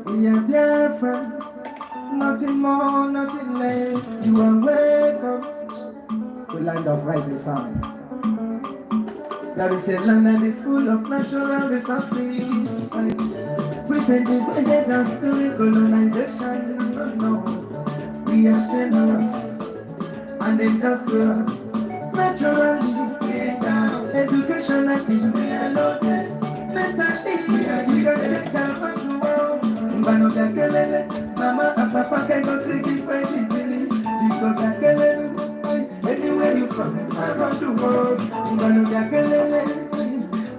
We are Biafra, nothing more, nothing less. You are welcome to land of rising sun. There is a land that is full of natural resources. Britain divided us during colonization. No, we are generous and industrious. Naturally, education and engineering loaded. Mentally, we can take our world. Mama and Papa can go seeking friendship. Because anywhere you from, around the world.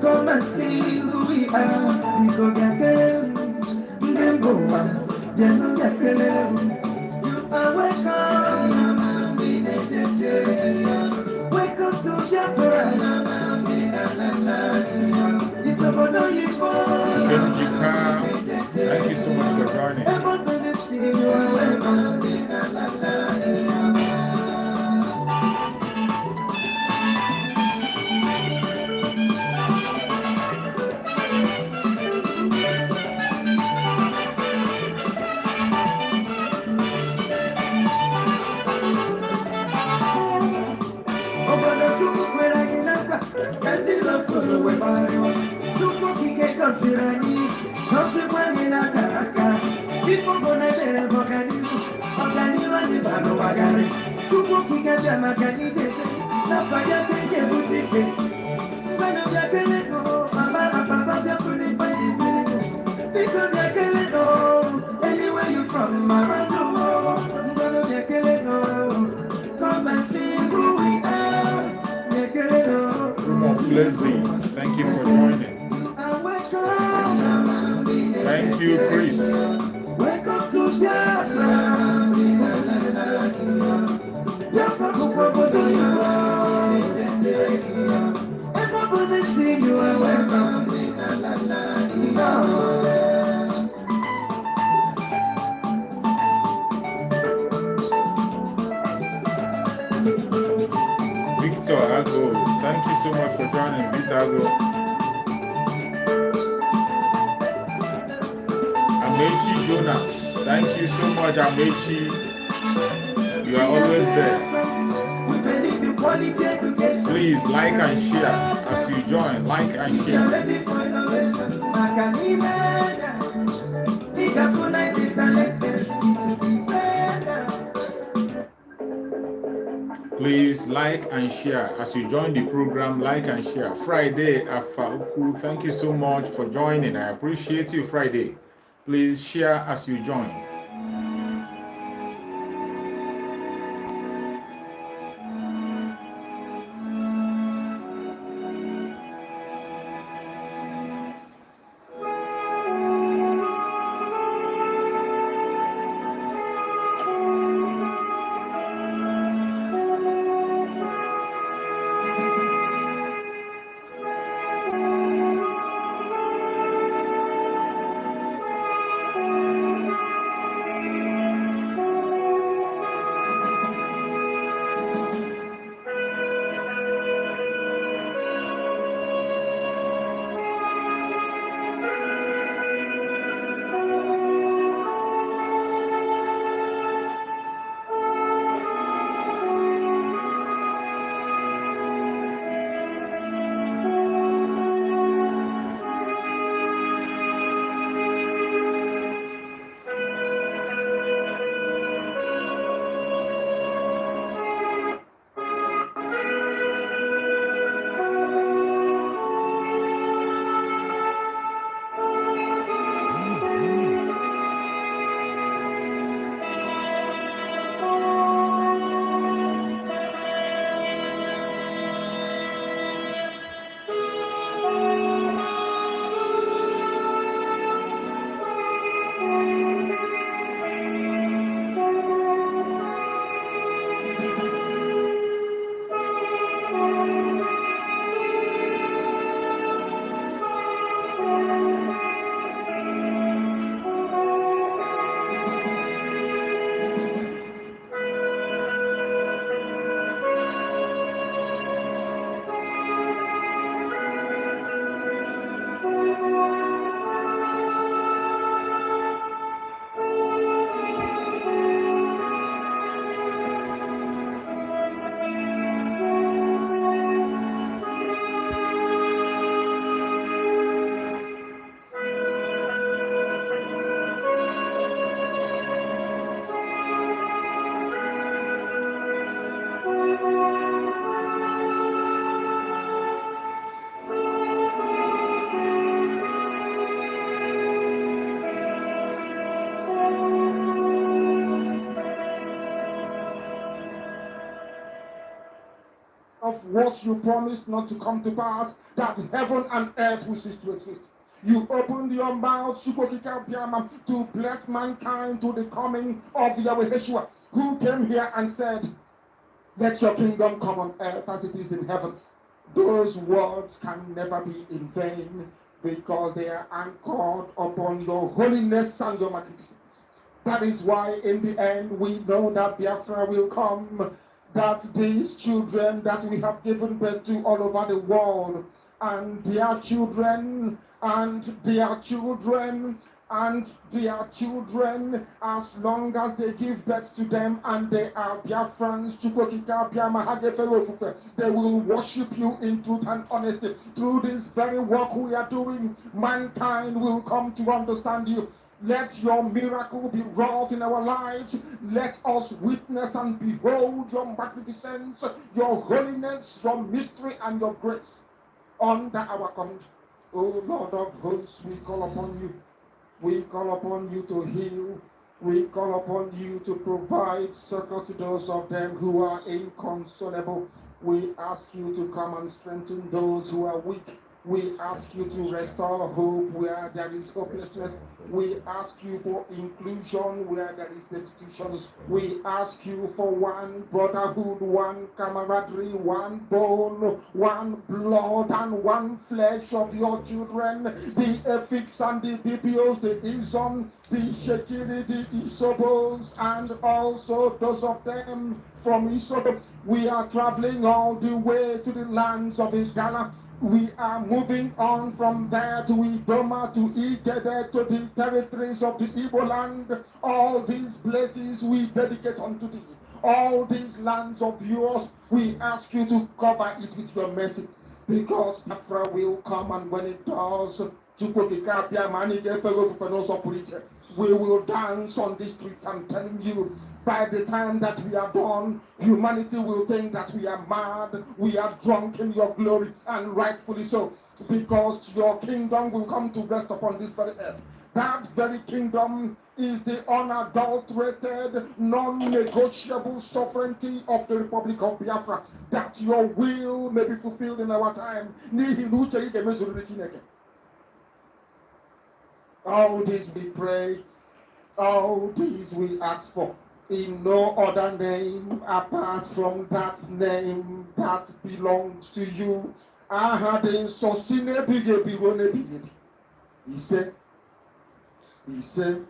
Come and see who we are. Because you are welcome. Welcome to Biafra. Thank you so much for joining. Anywhere you from, around the world, come and see who we are. Flizzy, thank you for joining. Thank you, Chris. Welcome to Biafra. Everybody see you and welcome. Victor Ago, thank you so much for joining. Victor Ago. Amechi Jonas, thank you so much, Amechi. You are always there. Please like and share as you join. Like and share. Please like and share as you join the program. Like and share. Friday Afauku, thank you so much for joining. I appreciate you, Friday. Please share as you join. what you promised not to come to pass, that heaven and earth will cease to exist. You opened your mouth to bless mankind to the coming of Yahweh Yeshua, who came here and said, let your kingdom come on earth as it is in heaven. Those words can never be in vain because they are anchored upon your holiness and your magnificence. That is why in the end we know that Biafra will come, that these children that we have given birth to all over the world, and their children, and their children, and their children, as long as they give birth to them and they are Biafrans, they will worship you in truth and honesty. Through this very work we are doing, mankind will come to understand you. Let your miracle be wrought in our lives. Let us witness and behold your magnificence, your holiness, your mystery, and your grace under our command. O Lord of hosts, we call upon you. We call upon you to heal. We call upon you to provide succor to those of them who are inconsolable. We ask you to come and strengthen those who are weak. We ask you to restore hope where there is hopelessness. We ask you for inclusion where there is destitution. We ask you for one brotherhood, one camaraderie, one bone, one blood, and one flesh of your children. The Efiks and the BPOs, the Izon, the Shekiri, the Isobos, and also those of them from Isobo. We are traveling all the way to the lands of Igala. We are moving on from there to Idoma, to Igede, to the territories of the Igbo land. All these places we dedicate unto thee. All these lands of yours, we ask you to cover it with your mercy. Because Biafra will come, and when it does, we will dance on the streets. I'm telling you, by the time that we are done, humanity will think that we are mad, we are drunk in your glory, and rightfully so, because your kingdom will come to rest upon this very earth. That very kingdom is the unadulterated, non-negotiable sovereignty of the Republic of Biafra, that your will may be fulfilled in our time. All this we pray, all these we ask for, in no other name apart from that name that belongs to you. He said,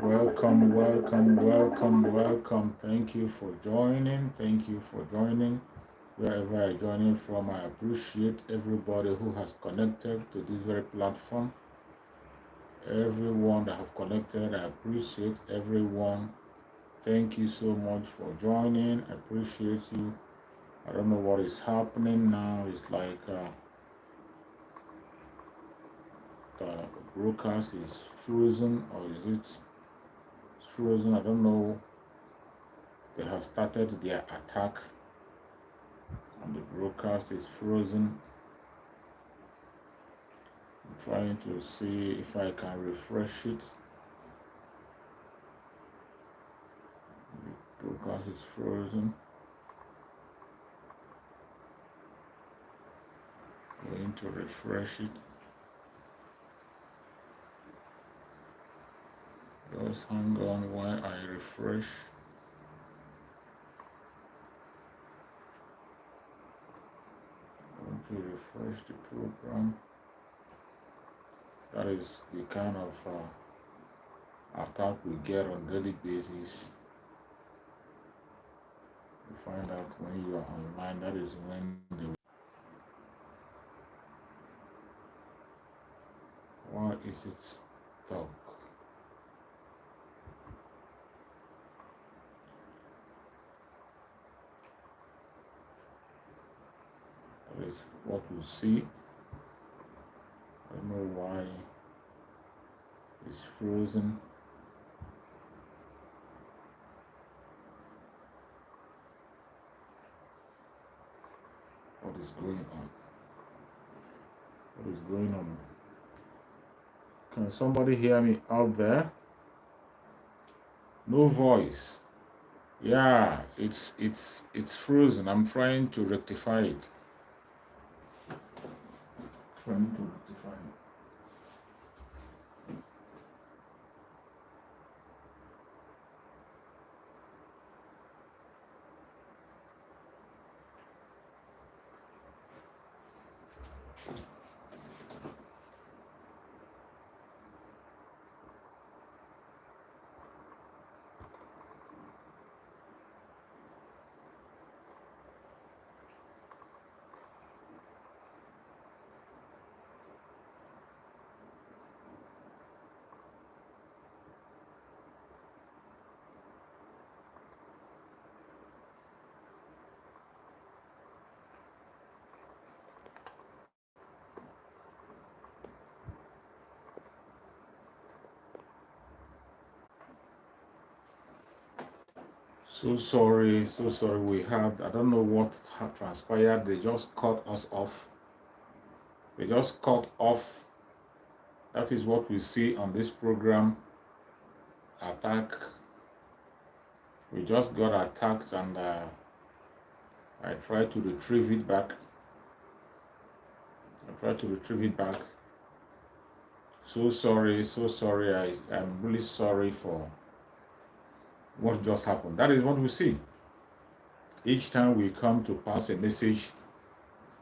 welcome, welcome, welcome, welcome. Thank you for joining. Thank you for joining. Wherever you're joining from, I appreciate everybody who has connected to this very platform. Everyone that have connected, I appreciate everyone. Thank you so much for joining. I appreciate you. I don't know what is happening now. It's like the broadcast is frozen, or is it frozen? I don't know. They have started their attack and the broadcast is frozen. I'm trying to see if I can refresh it. The broadcast is frozen. Going to refresh it. Just hang on while I refresh. Going to refresh the program. That is the kind of attack we get on a daily basis. You find out when you are online, that is when the... Why is it stuck? That is what we see. I don't know why it's frozen. What is going on? What is going on? Can somebody hear me out there? No voice. Yeah, it's frozen. I'm trying to rectify it. Trying to rectify it. So sorry, so sorry. We had, I don't know what had transpired. They just cut us off. They just cut off. That is what we see on this program. Attack. We just got attacked, and I tried to retrieve it back. So sorry, so sorry. I'm really sorry for what just happened. That is what we see. Each time we come to pass a message,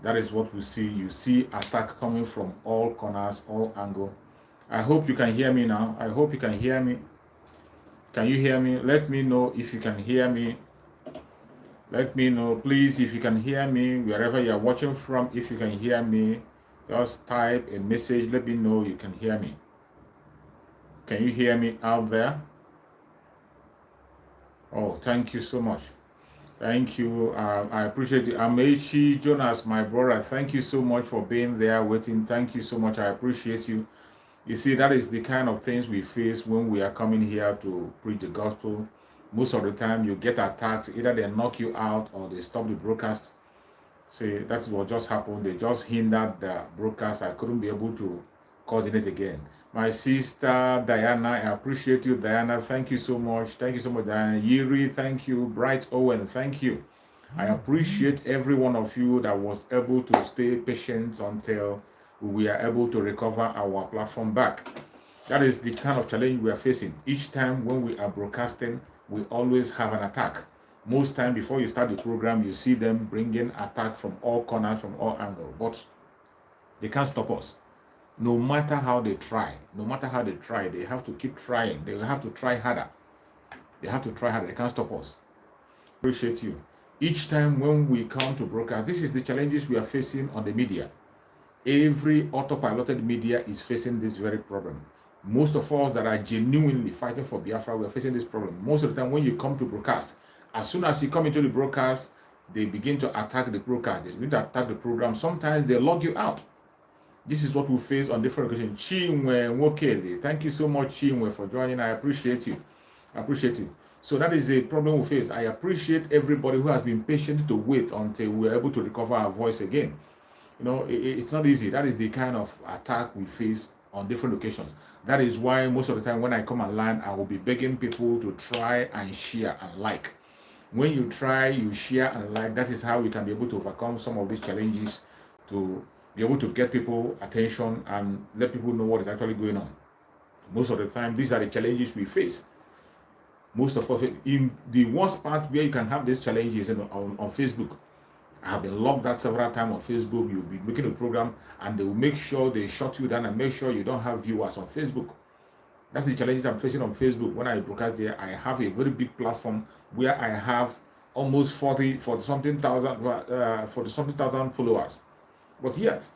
that is what we see. You see attack coming from all corners, all angles. I hope you can hear me now. I hope you can hear me. Can you hear me? Let me know if you can hear me. Let me know, please, if you can hear me, wherever you're watching from. If you can hear me, just type a message. Let me know you can hear me. Can you hear me out there? Oh, thank you so much. Thank you. I appreciate it. Amechi Jonas, my brother, thank you so much for being there waiting. Thank you so much. I appreciate you. You see, that is the kind of things we face when we are coming here to preach the gospel. Most of the time, you get attacked. Either they knock you out or they stop the broadcast. See, that's what just happened. They just hindered the broadcast. I couldn't be able to coordinate again. My sister Diana, I appreciate you, Diana. Thank you so much. Thank you so much, Diana. Yiri, thank you. Bright Owen, thank you. I appreciate every one of you that was able to stay patient until we are able to recover our platform back. That is the kind of challenge we are facing. Each time when we are broadcasting, we always have an attack. Most time before you start the program, you see them bringing attack from all corners, from all angles, but they can't stop us. No matter how they try, they have to keep trying. They have to try harder. They can't stop us. Appreciate you. Each time when we come to broadcast, this is the challenges we are facing on the media. Every autopiloted media is facing this very problem. Most of us that are genuinely fighting for Biafra, we are facing this problem. Most of the time when you come to broadcast, as soon as you come into the broadcast, they begin to attack the broadcast. They begin to attack the program. Sometimes they log you out. This is what we face on different occasions. Chinwe Nwokele, thank you so much, Chinwe, for joining. I appreciate you. So that is the problem we face. I appreciate everybody who has been patient to wait until we're able to recover our voice again. You know, it's not easy. That is the kind of attack we face on different occasions. That is why most of the time when I come online, I will be begging people to try and share and like. When you try, you share and like, that is how we can be able to overcome some of these challenges, to be able to get people attention and let people know what is actually going on. Most of the time, these are the challenges we face. Most of us, in the worst part where you can have these challenges on Facebook. I have been logged out several times on Facebook. You'll be making a program and they will make sure they shut you down and make sure you don't have viewers on Facebook. That's the challenges I'm facing on Facebook. When I broadcast there, I have a very big platform where I have almost 40 something thousand followers. But yet,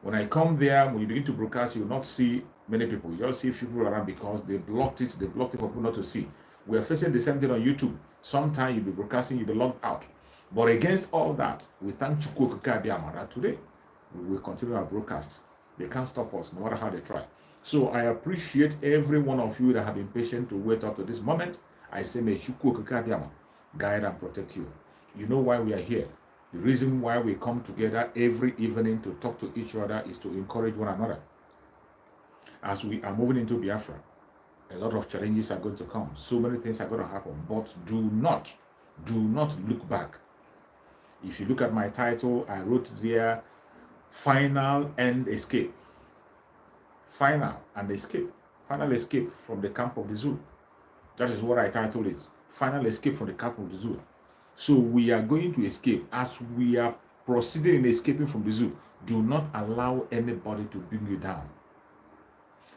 when I come there, when you begin to broadcast, you will not see many people. You just see a few people around because they blocked it. They blocked it for people not to see. We are facing the same thing on YouTube. Sometimes you'll be broadcasting, you'll be logged out. But against all that, we thank Chukwu Okike Abiamara today. We will continue our broadcast. They can't stop us, no matter how they try. So I appreciate every one of you that have been patient to wait up to this moment. I say, may Chukwu Okike Abiamara guide and protect you. You know why we are here. The reason why we come together every evening to talk to each other is to encourage one another. As we are moving into Biafra, A lot of challenges are going to come. So many things are going to happen. But do not look back. If you look at my title, I wrote there, Final and Escape. Final and Escape. Final escape from the camp of the zoo. That is what I titled it. Final escape from the camp of the zoo. So we are going to escape. As we are proceeding in escaping from the zoo, do not allow anybody to bring you down.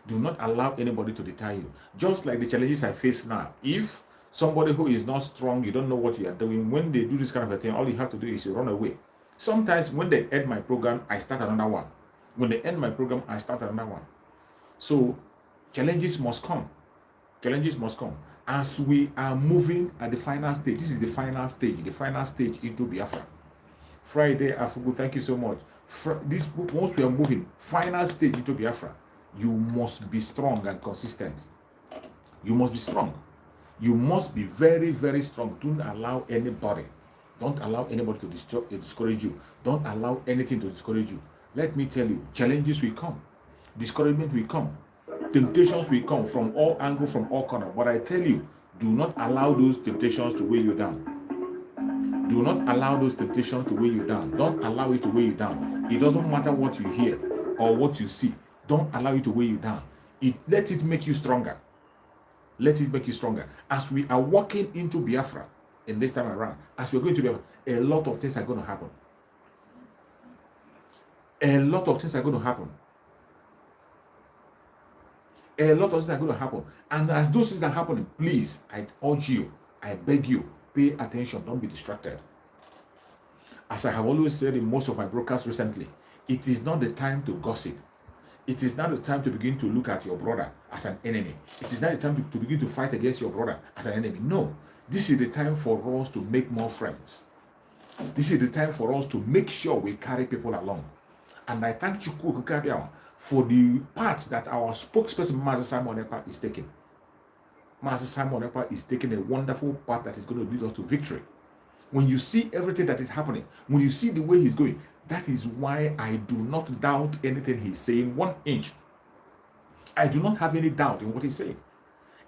Do not allow anybody to deter you. Just like the challenges I face now. If somebody who is not strong, you don't know what you are doing, when they do this kind of a thing, all you have to do is you run away. Sometimes when they end my program, I start another one. When they end my program, I start another one. So challenges must come. Challenges must come. As we are moving at the final stage, this is the final stage into Biafra. Friday, Afugu, thank you so much. This book, once we are moving, final stage into Biafra, you must be strong and consistent. You must be strong. You must be very, very strong. Don't allow anybody to discourage you. Don't allow anything to discourage you. Let me tell you, challenges will come. Discouragement will come. Temptations will come from all angles, from all corners. But I tell you, do not allow those temptations to weigh you down. Do not allow those temptations to weigh you down. Don't allow it to weigh you down. It doesn't matter what you hear or what you see. Don't allow it to weigh you down. Let it make you stronger. Let it make you stronger. As we are walking into Biafra in this time around, as we're going to Biafra, a lot of things are going to happen. A lot of things are going to happen. A lot of things are going to happen. And as those things are happening, please, I urge you, I beg you, pay attention. Don't be distracted. As I have always said in most of my broadcasts recently, it is not the time to gossip. It is not the time to begin to look at your brother as an enemy. It is not the time to begin to fight against your brother as an enemy. No. This is the time for us to make more friends. This is the time for us to make sure we carry people along. And I thank Chukwu Kukabiawa for the part that our spokesperson, Master Simon Ekpa, is taking. Master Simon Ekpa is taking a wonderful part that is going to lead us to victory. When you see everything that is happening, when you see the way he's going, that is why I do not doubt anything he's saying 1 inch. I do not have any doubt in what he's saying.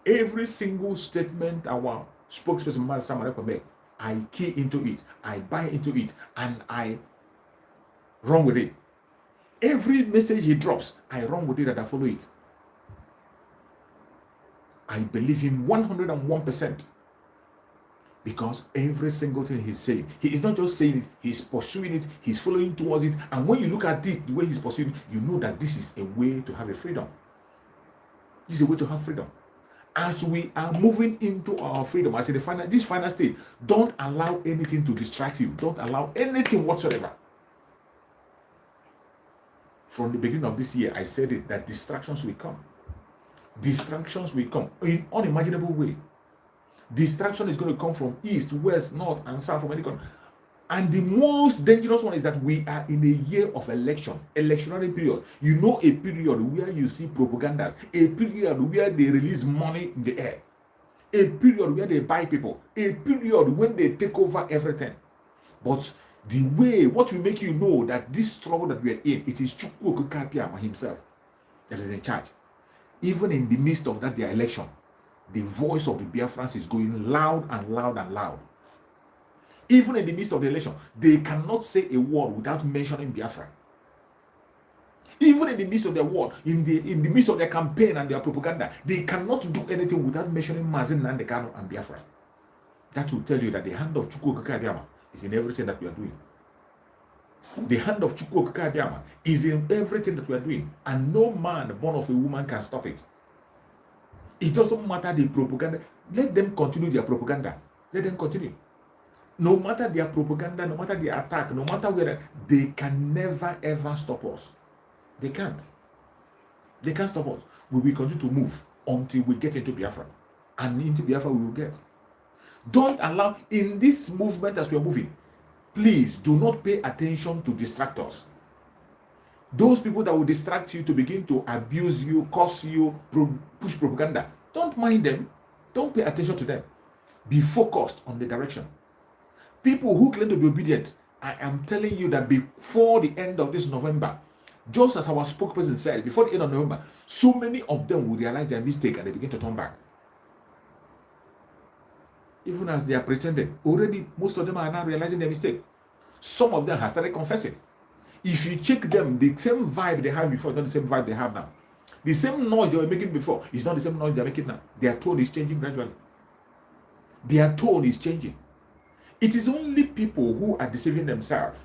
Every single statement our spokesperson, Master Simon Ekpa, makes, I key into it, I buy into it, and I run with it. Every message he drops, I run with it and I follow it. I believe him 101%. Because every single thing he's saying, he is not just saying it, he's pursuing it, he's following towards it. And when you look at it, the way he's pursuing it, you know that this is a way to have a freedom. This is a way to have freedom. As we are moving into our freedom, as in this final stage, don't allow anything to distract you. Don't allow anything whatsoever. From the beginning of this year, I said it, that distractions will come. Distractions will come in unimaginable way. Distraction is going to come from east, west, north, and south, from any corner. And the most dangerous one is that we are in a year of election, electionary period. You know, a period where you see propagandas, a period where they release money in the air, a period where they buy people, a period when they take over everything. But the way, what will make you know that this struggle that we are in, it is Chukwu Kapiama himself that is in charge. Even in the midst of that, their election, the voice of the Biafrans is going loud and loud and loud. Even in the midst of the election, they cannot say a word without mentioning Biafra. Even in the midst of their word, in the midst of their campaign and their propaganda, they cannot do anything without mentioning Mazin Nandekano and Biafra. That will tell you that the hand of Chukwu Kabiama is in everything that we are doing. The hand of Chukwu Kabiama is in everything that we are doing, and no man born of a woman can stop it. It doesn't matter the propaganda. Let them continue their propaganda. Let them continue. No matter their propaganda, no matter their attack, no matter where, they can never ever stop us. They can't. They can't stop us. We will continue to move until we get into Biafra. And into Biafra we will get. Don't allow, in this movement as we are moving, please do not pay attention to distractors. Those people that will distract you to begin to abuse you, curse you, push propaganda. Don't mind them. Don't pay attention to them. Be focused on the direction. People who claim to be obedient, I am telling you that before the end of this November, Just as our spokesperson said, before the end of November, so many of them will realize their mistake and they begin to turn back. Even as they are pretending, already most of them are now realizing their mistake. Some of them have started confessing. If you check them, the same vibe they had before is not the same vibe they have now. The same noise they were making before is not the same noise they're making now. Their tone is changing gradually. Their tone is changing. It is only people who are deceiving themselves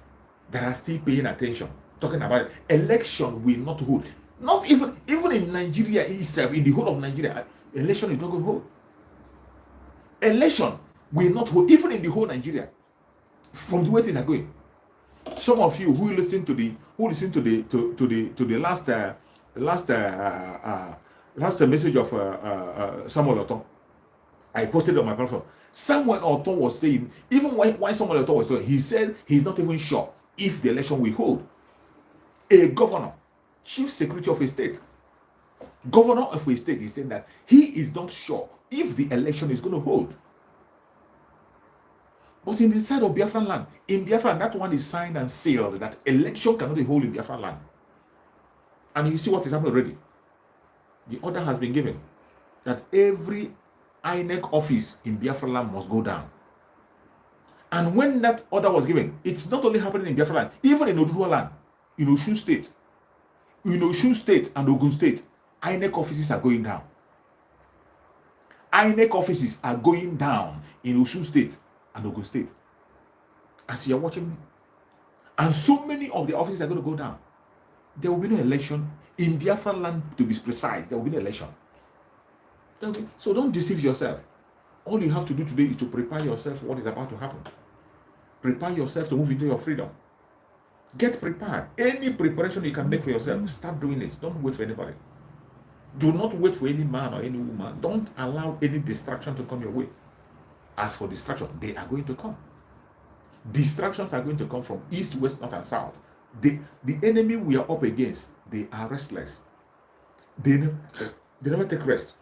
that are still paying attention, talking about it. Election will not hold. Not even in Nigeria itself, in the whole of Nigeria, election is not going to hold. Election will not hold, even in the whole Nigeria, from the way things are going. Some of you who listen to the last message of Samuel Oton, I posted on my platform. Samuel Oton was saying, even why Samuel Oton was saying, he said he's not even sure if the election will hold. A governor, chief secretary of a state, governor of a state is saying that he is not sure if the election is going to hold. But in the side of Biafra land, in Biafra, that one is signed and sealed that election cannot be held in Biafra land. And you see what is happening already. The order has been given that every INEC office in Biafra land must go down. And when that order was given, it's not only happening in Biafra land, even in Oduduwa land, in Osun State and Ogun State, INEC offices are going down. INEC offices are going down in Osun State and Ogun State. As you are watching me. And so many of the offices are going to go down. There will be no election in Biafra land, to be precise. There will be no election. Okay. So don't deceive yourself. All you have to do today is to prepare yourself for what is about to happen. Prepare yourself to move into your freedom. Get prepared. Any preparation you can make for yourself, start doing it. Don't wait for anybody. Do not wait for any man or any woman. Don't allow any distraction to come your way. As for distraction, they are going to come. Distractions are going to come from east, west, north, and south. The enemy we are up against, they are restless. They never take rest.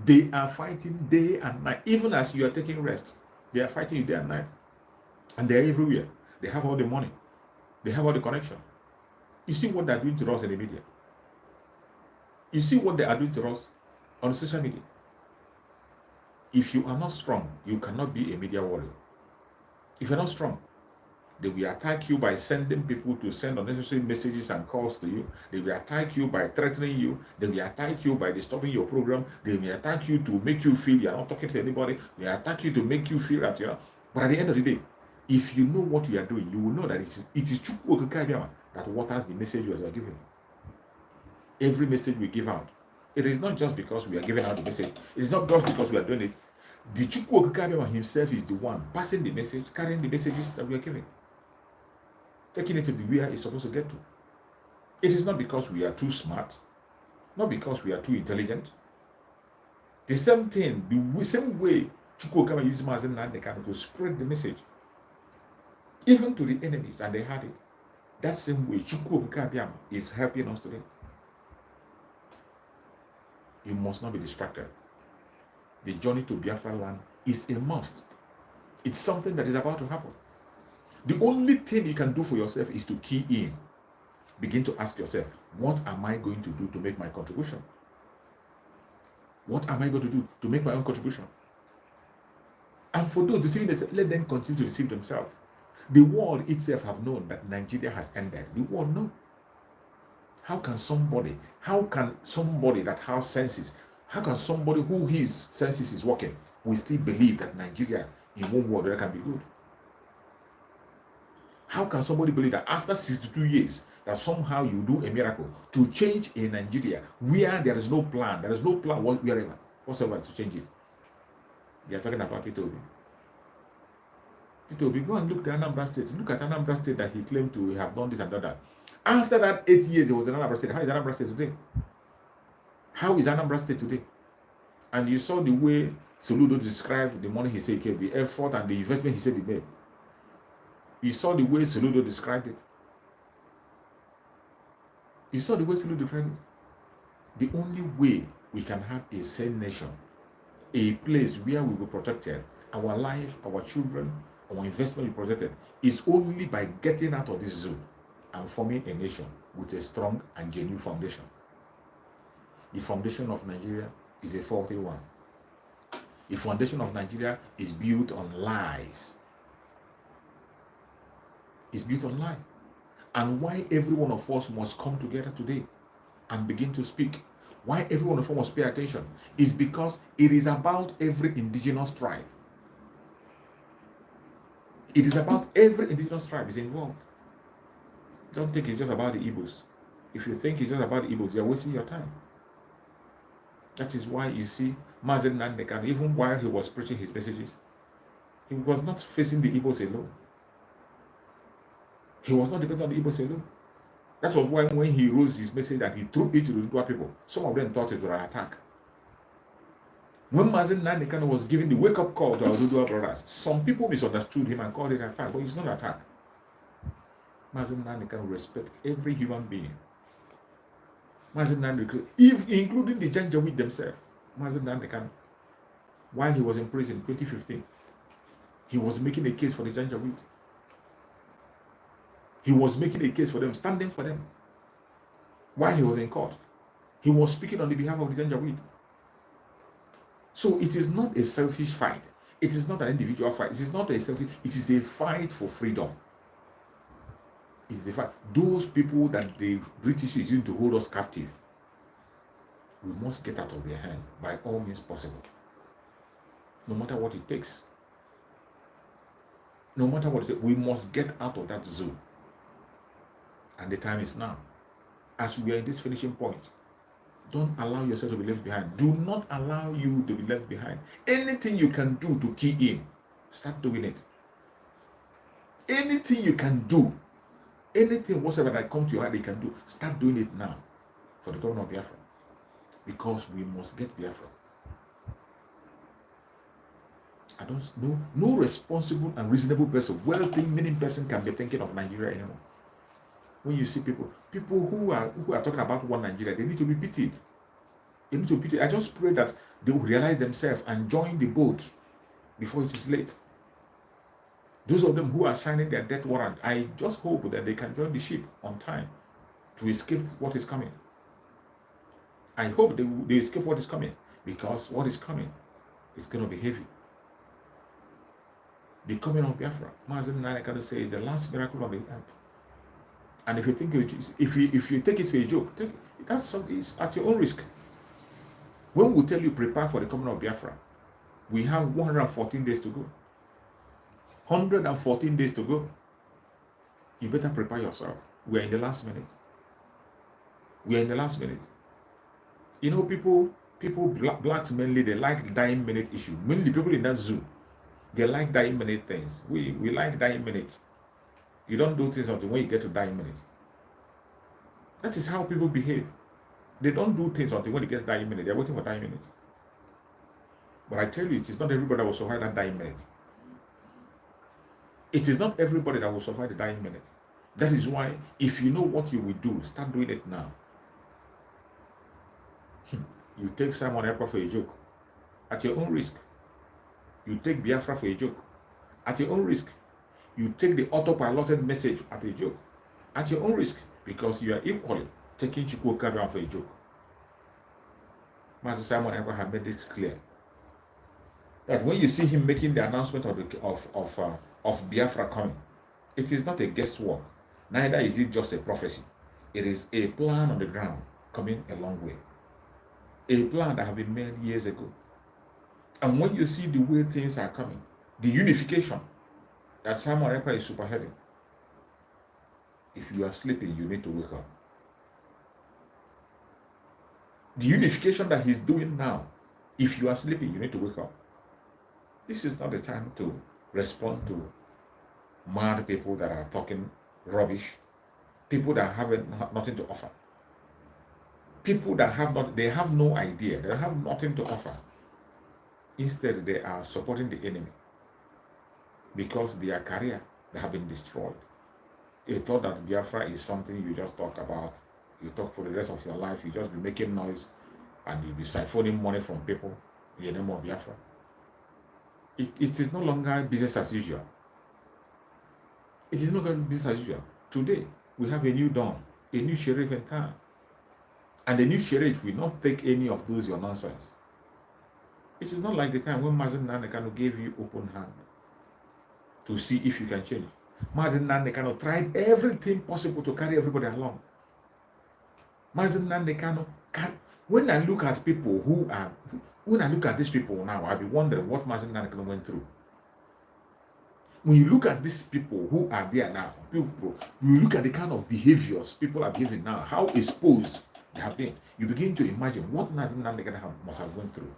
They are fighting day and night. Even as you are taking rest, they are fighting you day and night. And they are everywhere. They have all the money. They have all the connection. You see what they are doing to us in the media. You see what they are doing to us on social media. If you are not strong, you cannot be a media warrior. If you're not strong, they will attack you by sending people to send unnecessary messages and calls to you. They will attack you by threatening you. They will attack you by disturbing your program. They will attack you to make you feel you're not talking to anybody. They attack you to make you feel that, But at the end of the day, if you know what you are doing, you will know that it is Chukwu that waters the message you are giving. Every message we give out, it is not just because we are giving out the message. It's not just because we are doing it. The Chukwu himself is the one passing the message, carrying the messages that we are giving, taking it to the where it's supposed to get to. It is not because we are too smart, not because we are too intelligent. The same thing, the same way Chukwu uses Mazen to spread the message, even to the enemies, and they had it. That same way Chukwu is helping us today. You must not be distracted. The journey to Biafra land is a must. It's something that is about to happen. The only thing you can do for yourself is to key in. Begin to ask yourself, what am I going to do to make my contribution? What am I going to do to make my own contribution? And for those deceiving themselves, let them continue to deceive themselves. The world itself have known that Nigeria has ended. The world knows. How can somebody that has senses, how can somebody who his senses is working will still believe that Nigeria in one world can be good? How can somebody believe that after 62 years that somehow you do a miracle to change a Nigeria where there is no plan wherever whatsoever to change it? They are talking about Peter Obi. Peter Obi, go and look at Anambra State. Look at Anambra State that he claimed to have done this and done that. After that 8 years, there was Anambra State. How is Anambra State today? How is Anambra State today? And you saw the way Soludo described the money he said he gave, the effort and the investment he said he made. You saw the way Soludo described it. You saw the way Soludo described it. The only way we can have a sane nation, a place where we will be protected, our life, our children, our investment will be protected, is only by getting out of this zone and forming a nation with a strong and genuine foundation. The foundation of Nigeria is a faulty one. The foundation of Nigeria is built on lies. It's built on lies. And why every one of us must come together today and begin to speak, why every one of us must pay attention, is because it is about every indigenous tribe. It is about every indigenous tribe is involved. Don't think it's just about the Igbos. If you think it's just about the Igbos, you're wasting your time. That is why you see Mazen Nandekan, even while he was preaching his messages, he was not facing the Igbos alone. He was not dependent on the Igbos alone. That was why when he rose his message and he threw it to the Udua people, some of them thought it was an attack. When Mazen Nandekan was giving the wake-up call to our Udua brothers, some people misunderstood him and called it an attack, but it's not an attack. Mazen Nandekan respect every human being. Mazen Nandekan, including the Janjaweed themselves. Mazen Nandekan, while he was in prison in 2015, he was making a case for the Janjaweed. He was making a case for them, standing for them. While he was in court, he was speaking on the behalf of the Janjaweed. So it is not a selfish fight. It is not an individual fight. It is not a selfish. It is a fight for freedom. It is a fight. Those people that the British is using to hold us captive, we must get out of their hand by all means possible. No matter what it takes. No matter what it takes, we must get out of that zone. And the time is now. As we are in this finishing point, don't allow yourself to be left behind. Do not allow you to be left behind. Anything you can do to key in, start doing it. Anything you can do, anything whatsoever that comes to your heart you can do, start doing it now for the government of Biafra. Because we must get Biafra. I don't know. No responsible and reasonable person, well-meaning person can be thinking of Nigeria anymore. When you see people who are talking about one Nigeria, they need to be pitied. They need to be pitied. I just pray that they will realize themselves and join the boat before it is late. Those of them who are signing their death warrant, I just hope that they can join the ship on time to escape what is coming. I hope they escape what is coming, because what is coming is going to be heavy. The coming of Biafra, Mazen Nandekan say, is the last miracle of the earth. And if you think if you take it for a joke, take it. It's at your own risk. When we tell you prepare for the coming of Biafra, we have 114 days to go. 114 days to go. You better prepare yourself. We are in the last minute. We are in the last minute. You know, people, blacks mainly, they like dying minute issue. Mainly people in that zoo, they like dying minute things. We like dying minutes. You don't do things until when you get to dying minutes. That is how people behave. They don't do things until when it gets dying minute. They're waiting for dying minutes. But I tell you, it is not everybody that will survive that dying minute. It is not everybody that will survive the dying minute. That is why, if you know what you will do, start doing it now. You take Simon Ekpa for a joke, at your own risk. You take Biafra for a joke, at your own risk. You take the autopiloted message at a joke, at your own risk, because you are equally taking Chukwuka for a joke. Master Simon Ekpa had made it clear that when you see him making the announcement of Biafra coming, it is not a guesswork. Neither is it just a prophecy. It is a plan on the ground coming a long way. A plan that had been made years ago. And when you see the way things are coming, the unification that Simon Ekpa is superheading, if you are sleeping, you need to wake up. The unification that he's doing now, if you are sleeping, you need to wake up. This is not the time to respond to mad people that are talking rubbish, people that have nothing to offer, people that have no idea, they have nothing to offer. Instead, they are supporting the enemy because their career, they have been destroyed. They thought that Biafra is something you just talk about, you talk for the rest of your life, you just be making noise and you'll be siphoning money from people in the name of Biafra. It is no longer business as usual. It is no longer business as usual. Today, we have a new dawn, a new sheriff in town. And the new sheriff will not take any of those your nonsense. It is not like the time when Mazen Nandekano gave you open hand to see if you can change. Mazen Nandekano tried everything possible to carry everybody along. Mazen Nandekano can. When I look at people when I look at these people now, I'll be wondering what Mazen Nandekano went through. When you look at these people who are there now, when you look at the kind of behaviors people are giving now, how exposed they have been, you begin to imagine what Mazen Nandekano must have gone through.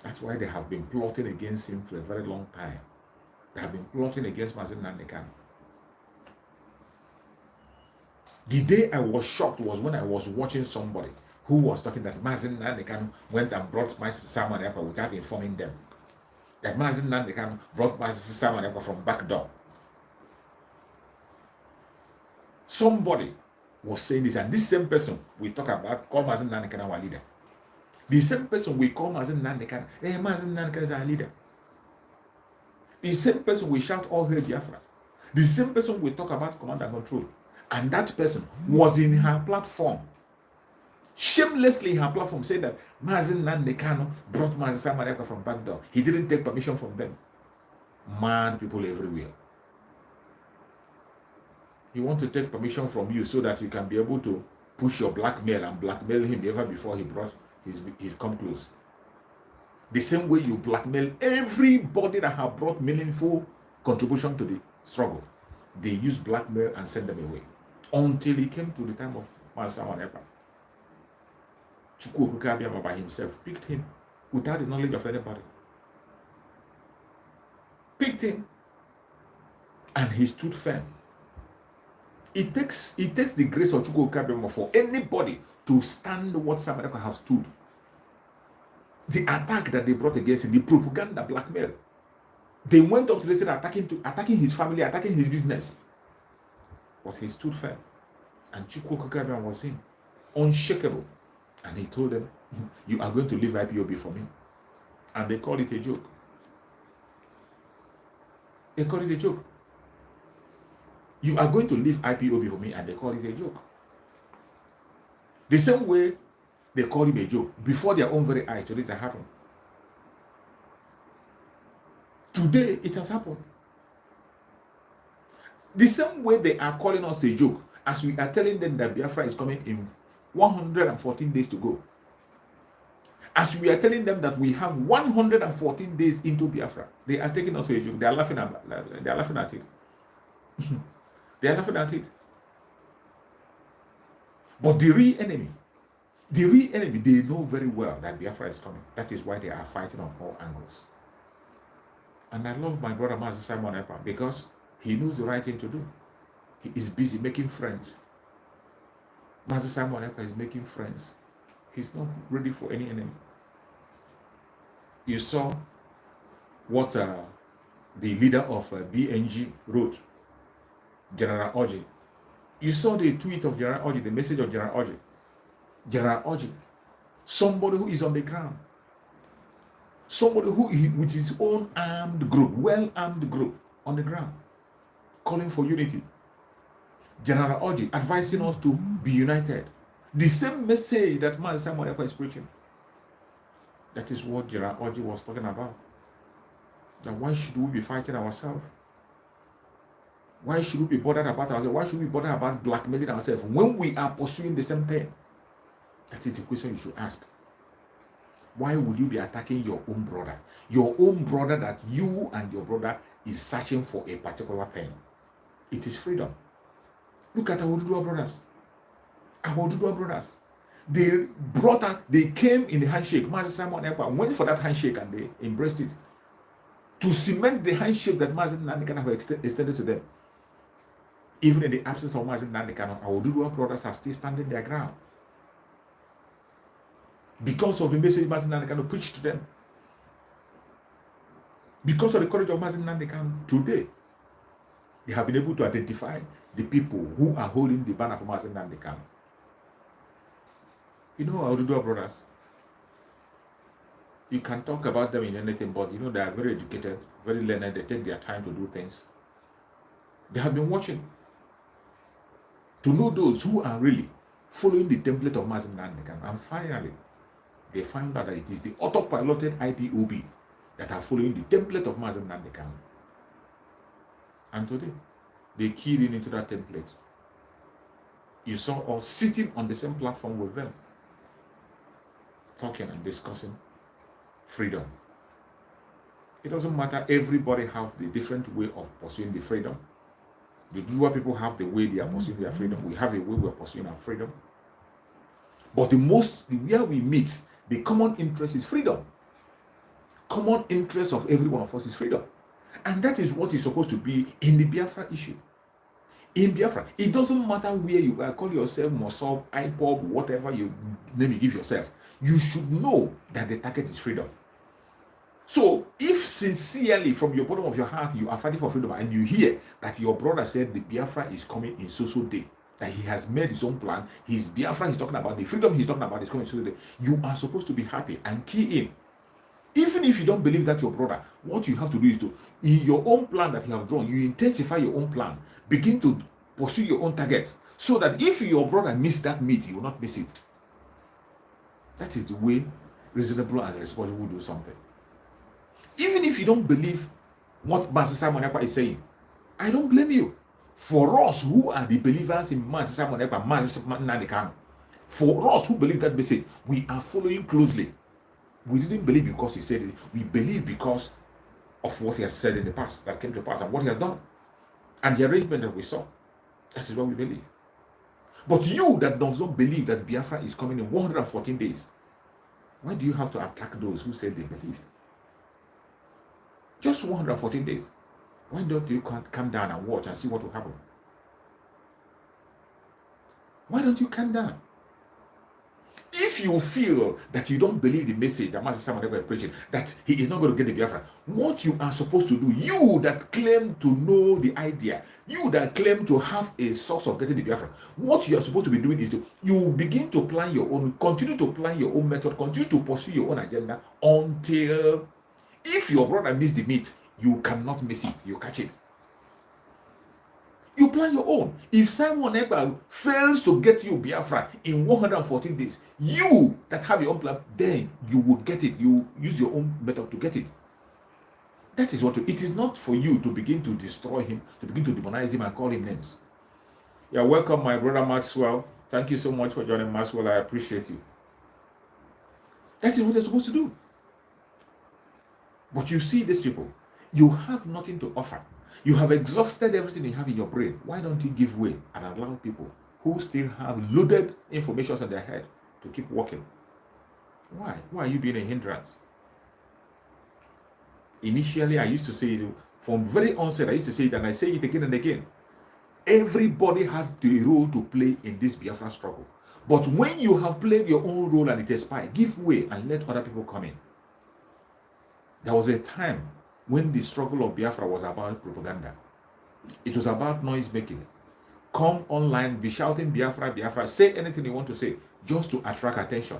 That's why they have been plotting against him for a very long time. They have been plotting against Mazen Nandekano. The day I was shocked was when I was watching somebody who was talking that Mazen Nandekano went and brought my Simon Ekpa without informing them. That Mazen Nandekano brought my Simon Ekpa from back door. Somebody was saying this, and this same person we talk about call Mazen Nandekano our leader. The same person we call Mazen Nandekano, Mazen Nandekano is our leader. The same person we shout all hail Biafra. The same person we talk about command and control. And that person was in her platform, shamelessly in her platform, saying that Mazen Nandekano brought Mazen Simon Ekpa from back door. He didn't take permission from them. Mad people everywhere. He wants to take permission from you so that you can be able to push your blackmail and blackmail him ever before he brought his come close. The same way you blackmail everybody that have brought meaningful contribution to the struggle. They use blackmail and send them away. Until he came to the time of Mazen Simon Ekpa. Chukwu Okuka Abiyama by himself picked him without the knowledge of anybody. Picked him. And he stood firm. It takes the grace of Chukwu Okuka Abiyama for anybody to stand what Simon Ekpa have stood. The attack that they brought against him, the propaganda, blackmail. They went up to the attacking his family, attacking his business. But he stood firm. And Chukwu Okuka Abiyama was him. Unshakable. And he told them, you are going to leave IPOB for me. And they called it a joke. They called it a joke. You are going to leave IPOB for me, and they call it a joke. The same way they call him a joke before their own very eyes. Today it has happened. Today it has happened. The same way they are calling us a joke, as we are telling them that Biafra is coming in 114 days to go. As we are telling them that we have 114 days into Biafra, they are taking us for a joke. They are laughing at it. They are laughing at it. But the real enemy, they know very well that Biafra is coming. That is why they are fighting on all angles. And I love my brother Mazen Simon Ekpa because he knows the right thing to do. He is busy making friends. Mazen Simon Ekpa is making friends. He's not ready for any enemy. You saw what the leader of BNG wrote, General Oji. You saw the tweet of General Oji, the message of General Oji. General Oji, somebody who is on the ground. Somebody who is with his own armed group, well-armed group on the ground, calling for unity. General Oji advising us to be united. The same message that Mazen Simon Ekpa is preaching. That is what General Oji was talking about. That why should we be fighting ourselves? Why should we be bothered about ourselves? Why should we bother about blackmailing ourselves when we are pursuing the same thing? That is the question you should ask. Why would you be attacking your own brother? Your own brother that you and your brother is searching for a particular thing. It is freedom. Look at our Oduduwa brothers. Our Oduduwa brothers. They came in the handshake. Mazen Simon Ekpa went for that handshake and they embraced it. To cement the handshake that Mazen Nandekano extended to them. Even in the absence of Mazen Nandekano, our Oduduwa brothers are still standing their ground. Because of the message Mazen Nandekano preached to them. Because of the courage of Mazen Nandekano, today, they have been able to identify the people who are holding the banner for Mazen Nandekano. You know our Oduduwa brothers, you can talk about them in anything, but you know they are very educated, very learned, they take their time to do things. They have been watching to know those who are really following the template of Mazi Nnamdi Kanu. And finally, they found out that it is the autopiloted IPOB that are following the template of Mazi Nnamdi Kanu. And today, they keyed in into that template. You saw us sitting on the same platform with them, talking and discussing freedom. It doesn't matter, everybody have the different way of pursuing the freedom. The Yoruba people have the way they are pursuing their freedom. We have a way we are pursuing our freedom. But where we meet, the common interest is freedom. Common interest of every one of us is freedom. And that is what is supposed to be in the Biafra issue. In Biafra, it doesn't matter where you are, call yourself Mossab, IPOB, whatever you name you give yourself. You should know that the target is freedom. So, if sincerely from your bottom of your heart you are fighting for freedom and you hear that your brother said the Biafra is coming in so day, that he has made his own plan, his Biafra he's talking about, the freedom he's talking about is coming so day, you are supposed to be happy and key in. Even if you don't believe that your brother, what you have to do is to, in your own plan that you have drawn, you intensify your own plan, begin to pursue your own target, so that if your brother missed that meet, you will not miss it. That is the way reasonable and responsible do something. Even if you don't believe what Mazi Simon Ekpa is saying, I don't blame you. For us who are the believers in Mazi Simon Ekpa, Mazi Nnamdi Kanu, for us who believe that message, we are following closely. We didn't believe because he said it. We believe because of what he has said in the past, that came to pass, and what he has done. And the arrangement that we saw. That is what we believe. But you that does not believe that Biafra is coming in 114 days, why do you have to attack those who said they believed? Just 114 days. Why don't you calm down and watch and see what will happen? Why don't you calm down? If you feel that you don't believe the message that Mazi Simon Ekpa is preaching, that he is not going to get the Biafra, what you are supposed to do, you that claim to know the idea, you that claim to have a source of getting the Biafra, what you are supposed to be doing is you begin to plan your own, continue to plan your own method, continue to pursue your own agenda until, if your brother missed the meat, you cannot miss it, you catch it. You plan your own. If Simon Ekpa fails to get you Biafra in 114 days, you that have your own plan, then you will get it. You use your own method to get it. That is what it is not for you to begin to destroy him, to begin to demonize him and call him names. Yeah, welcome my brother Maxwell. Thank you so much for joining, Maxwell. I appreciate you. That is what they're supposed to do. But you see these people, you have nothing to offer. You have exhausted everything you have in your brain. Why don't you give way and allow people who still have loaded information on their head to keep working? Why? Why are you being a hindrance? Initially, I used to say it from very onset. I used to say it and I say it again and again. Everybody has the role to play in this Biafra struggle. But when you have played your own role and it expired, give way and let other people come in. There was a time when the struggle of Biafra was about propaganda. It was about noise making. Come online, be shouting Biafra, Biafra, say anything you want to say, just to attract attention.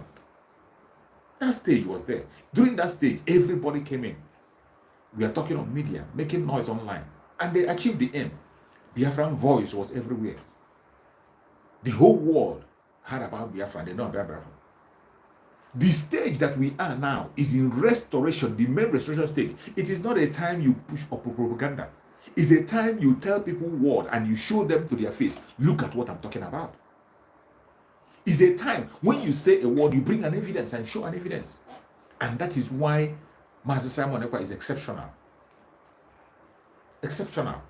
That stage was there. During that stage, everybody came in. We are talking on media, making noise online. And they achieved the aim. Biafran voice was everywhere. The whole world heard about Biafra, they know about Biafra. The stage that we are now is in restoration, the main restoration stage. It is not a time you push up propaganda. It's a time you tell people word and you show them to their face. Look at what I'm talking about. It's a time when you say a word, you bring an evidence and show an evidence. And that is why Mazi Simon Ekpa is exceptional. Exceptional.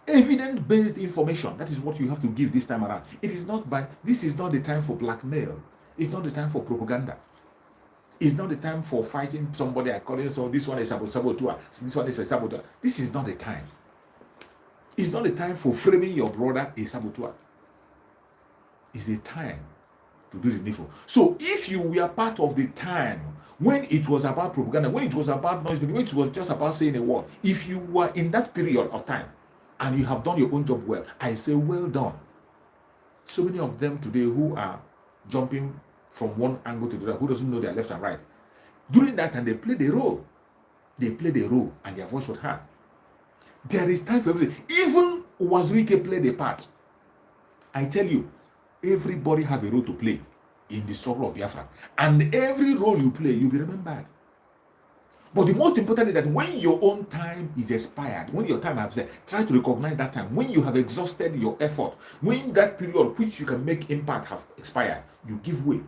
Evidence-based information. That is what you have to give this time around. This is not the time for blackmail. It's not the time for propaganda. It's not the time for fighting somebody. I call it, so this one is a saboteur. This one is a saboteur. This is not the time. It's not the time for framing your brother a saboteur. It's a time to do the needful. So if you were part of the time when it was about propaganda, when it was about noise, when it was just about saying a word, if you were in that period of time and you have done your own job well, I say well done. So many of them today who are jumping from one angle to the other, who doesn't know their left and right. During that time, they played a role. They played a role and their voice was heard. There is time for everything. Even Wazirike played a part. I tell you, everybody have a role to play in the struggle of Biafra. And every role you play, you'll be remembered. But the most important is that when your own time is expired, when your time has expired, try to recognize that time. When you have exhausted your effort, when that period which you can make impact have expired, you give way.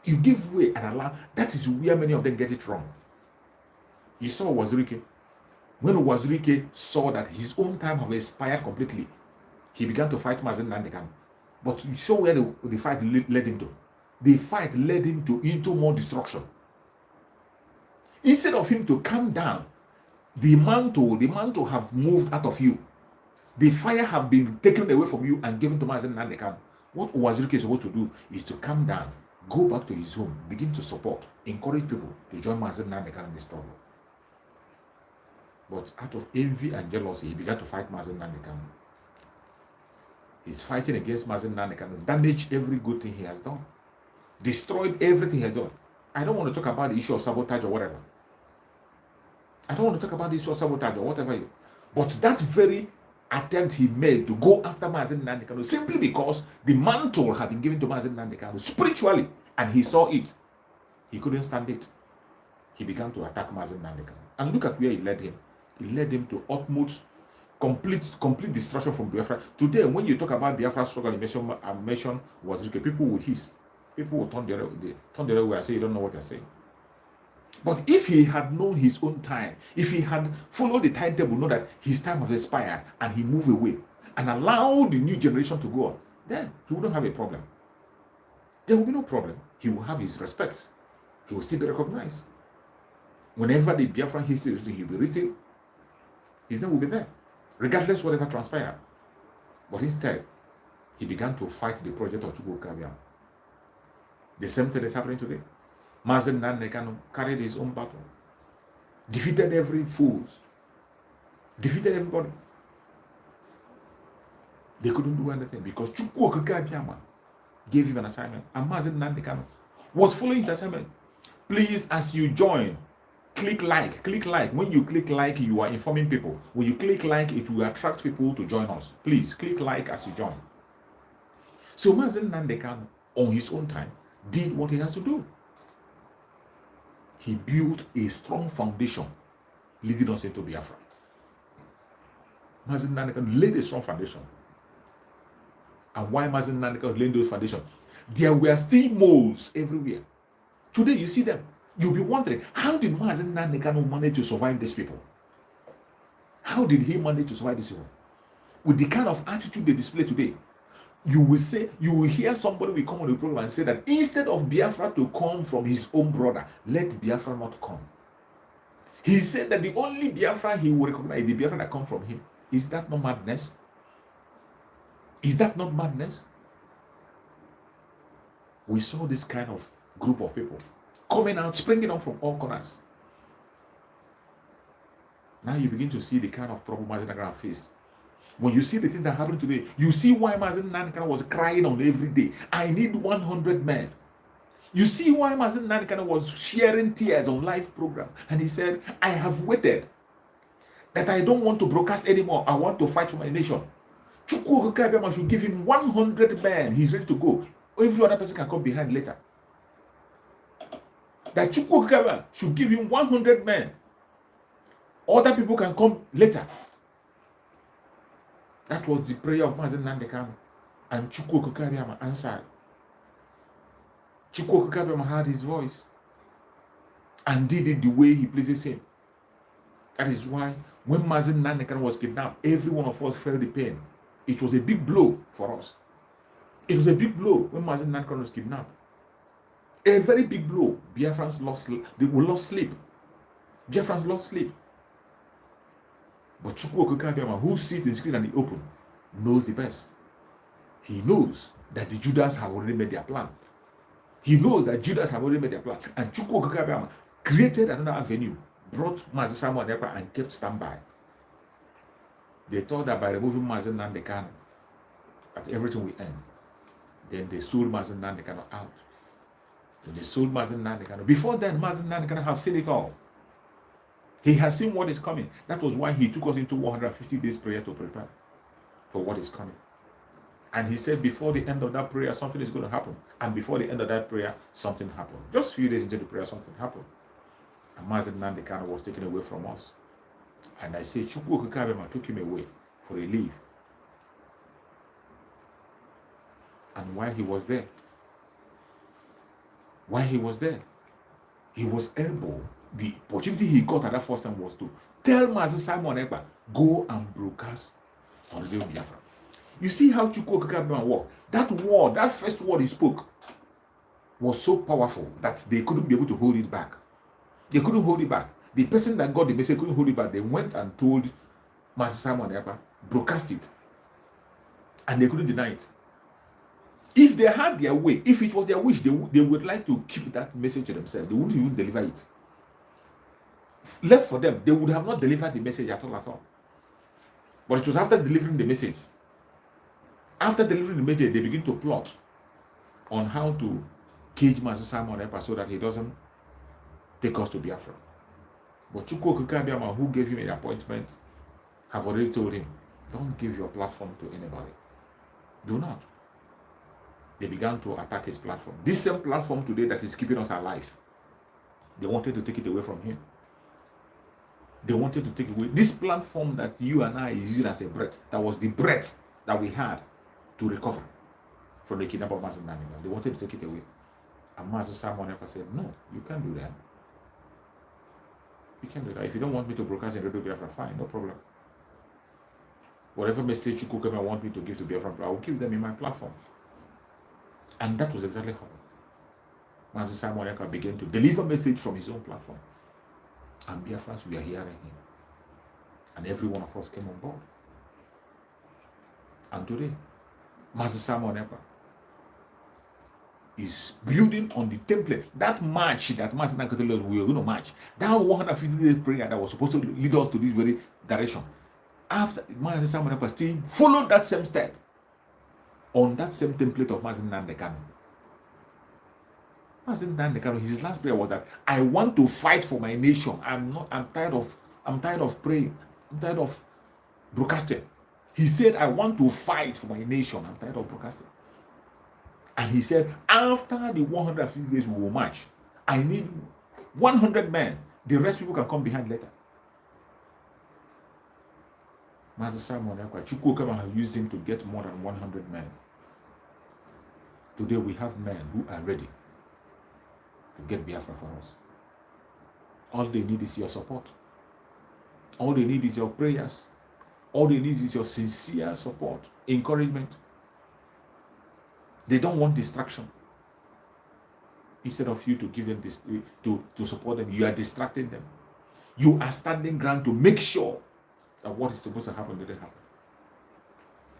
You give way and allow. That is where many of them get it wrong. You saw Wazirike. When Wazirike saw that his own time have expired completely, he began to fight Mazen Nandekano. But you saw where the fight led him to. The fight led him into more destruction. Instead of him to calm down, the mantle have moved out of you. The fire have been taken away from you and given to Mazen Nandekano. What Wazirike is supposed to do is to calm down, go back to his home, begin to support, encourage people to join Mazen Nandekano in the struggle. But out of envy and jealousy, he began to fight Mazen Nandekano. He's fighting against Mazen Nandekano, damaged every good thing he has done, destroyed everything he has done. I don't want to talk about the issue of sabotage or whatever. I don't want to talk about the issue of sabotage or whatever. But that very attempt he made to go after Mazen Nandekano, simply because the mantle had been given to Mazen Nandekano spiritually, and he saw it, he couldn't stand it. He began to attack Mazen Nandekano. And look at where he led him. He led him to utmost complete destruction from Biafra. Today, when you talk about Biafra struggle, mention Wazirike, people will hiss. People will turn the other way and say, you don't know what you're saying. But if he had known his own time, if he had followed the timetable, know that his time has expired, and he moved away and allowed the new generation to go on, then he wouldn't have a problem. There will be no problem. He will have his respect. He will still be recognized. Whenever the Biafra history is written, he will be written. His name will be there, regardless whatever transpired. But instead, he began to fight the project of Chukwu Kabiam. The same thing is happening today. Mazen Nandekano carried his own battle, defeated every fool, defeated everybody. They couldn't do anything because Chukwu Kabiam gave him an assignment, and Mazen Nandekano was following his assignment. Please, as you join, click like. When you click like, you are informing people. When you click like, it will attract people to join us. Please click like as you join. So Mazen Nandekano, on his own time, did what he has to do. He built a strong foundation leading us into Biafra. Mazen Nandekano laid a strong foundation. And why Mazen Nandekano laid those foundations? There were still moles everywhere. Today you see them. You'll be wondering, how did Mazen Nandekano manage to survive these people? How did he manage to survive these people? With the kind of attitude they display today, you will hear somebody will come on the program and say that instead of Biafra to come from his own brother, let Biafra not come. He said that the only Biafra he will recognize is the Biafra that comes from him. Is that not madness? Is that not madness? We saw this kind of group of people coming out, springing up from all corners. Now you begin to see the kind of trouble Mazen Nandekano faced. When you see the things that happen today, you see why Mazen Nandekano was crying on every day. I need 100 men. You see why Mazen Nandekano was sharing tears on live program. And he said, I have waited. That I don't want to broadcast anymore. I want to fight for my nation. Chukwu Kabiama should give him 100 men. He's ready to go. Every other person can come behind later. That Chukwu Kabiama should give him 100 men. Other people can come later. That was the prayer of Mazen Nandekano. And Chukwu Kabiama answered. Chukwu Kabiama heard his voice and did it the way he pleases him. That is why when Mazen Nandekano was kidnapped, every one of us felt the pain. It was a big blow for us. It was a big blow when Mazen Nandekano was kidnapped. A very big blow. Biafrans lost sleep. Biafrans lost sleep. But Chukwu Kabiama, who sits in screen and the open, knows the best. He knows that the Judas have already made their plan. He knows that Judas have already made their plan. And Chukwu Kabiama created another avenue, brought Mazen Samuel Nekpa and kept standby. They thought that by removing Mazen Nandekano, that everything will end. Then they sold Mazen Nandekano out. Then they sold Mazen Nandekano. Before then, Mazen Nandekano have seen it all. He has seen what is coming. That was why he took us into 150 days prayer to prepare for what is coming. And he said before the end of that prayer, something is going to happen. And before the end of that prayer, something happened. Just a few days into the prayer, something happened. And Mazen Nandekano was taken away from us. And I say, Chukwu Okikabema took him away for a leave. And while he was there, he was able, the opportunity he got at that first time was to tell Master Simon Ekpa, go and broadcast on Radio Biafra. You see how Chukwu Okikabema worked. That word, that first word he spoke, was so powerful that they couldn't be able to hold it back. They couldn't hold it back. The person that got the message couldn't hold it back. They went and told Master Simon Ekpa, broadcast it. And they couldn't deny it. If they had their way, if it was their wish, they would like to keep that message to themselves. They wouldn't even deliver it. Left for them, they would have not delivered the message at all. But it was after delivering the message. After delivering the message, they begin to plot on how to cage Master Simon Ekpa so that he doesn't take us to Biafra. But Chukwu Okikabema, who gave him an appointment, have already told him, don't give your platform to anybody. Do not. They began to attack his platform. This same platform today that is keeping us alive, they wanted to take it away from him. They wanted to take away this platform that you and I is using as a breath. That was the breath that we had to recover from the kidnap of Master Nandekano. They wanted to take it away. And Master Simon Ekpa said, no, you can't do that. You can't do that. If you don't want me to broadcast in Radio Biafra, fine, no problem. Whatever message you could want me to give to Biafra, I will give them in my platform. And that was exactly how Master Simon Ekpa began to deliver message from his own platform. And Biafrans were hearing him. And every one of us came on board. And today, Master Simon Ekpa is building on the template. That march that Master Nandekano told us we were going to march. That 150 days prayer that was supposed to lead us to this very direction. After Master Simon Ekpa still followed that same step. On that same template of Master Nandekano. Master Nandekano, his last prayer was that I want to fight for my nation. I'm tired of praying. I'm tired of broadcasting. He said, I want to fight for my nation. I'm tired of broadcasting. And he said, after the 150 days we will march, I need 100 men. The rest people can come behind later. Master Simon Ekpa, Chukwu Okikabema used him to get more than 100 men. Today we have men who are ready to get Biafra for us. All they need is your support. All they need is your prayers. All they need is your sincere support, encouragement. They don't want distraction. Instead of you to give them this, to support them, you are distracting them. You are standing ground to make sure that what is supposed to happen didn't happen.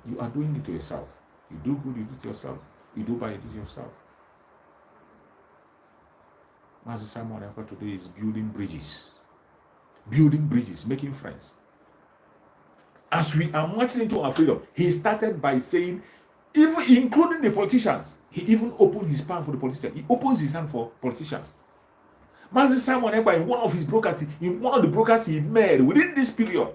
You are doing it to yourself. You do good, you do it to yourself. You do bad, you do it yourself. Master Simon Ekpa today is building bridges, making friends. As we are marching into our freedom, he started by saying, even including the politicians, he even opened his palm for the politicians. He opens his hand for politicians. Master Simon Ekpa, in one of the brokers he made within this period,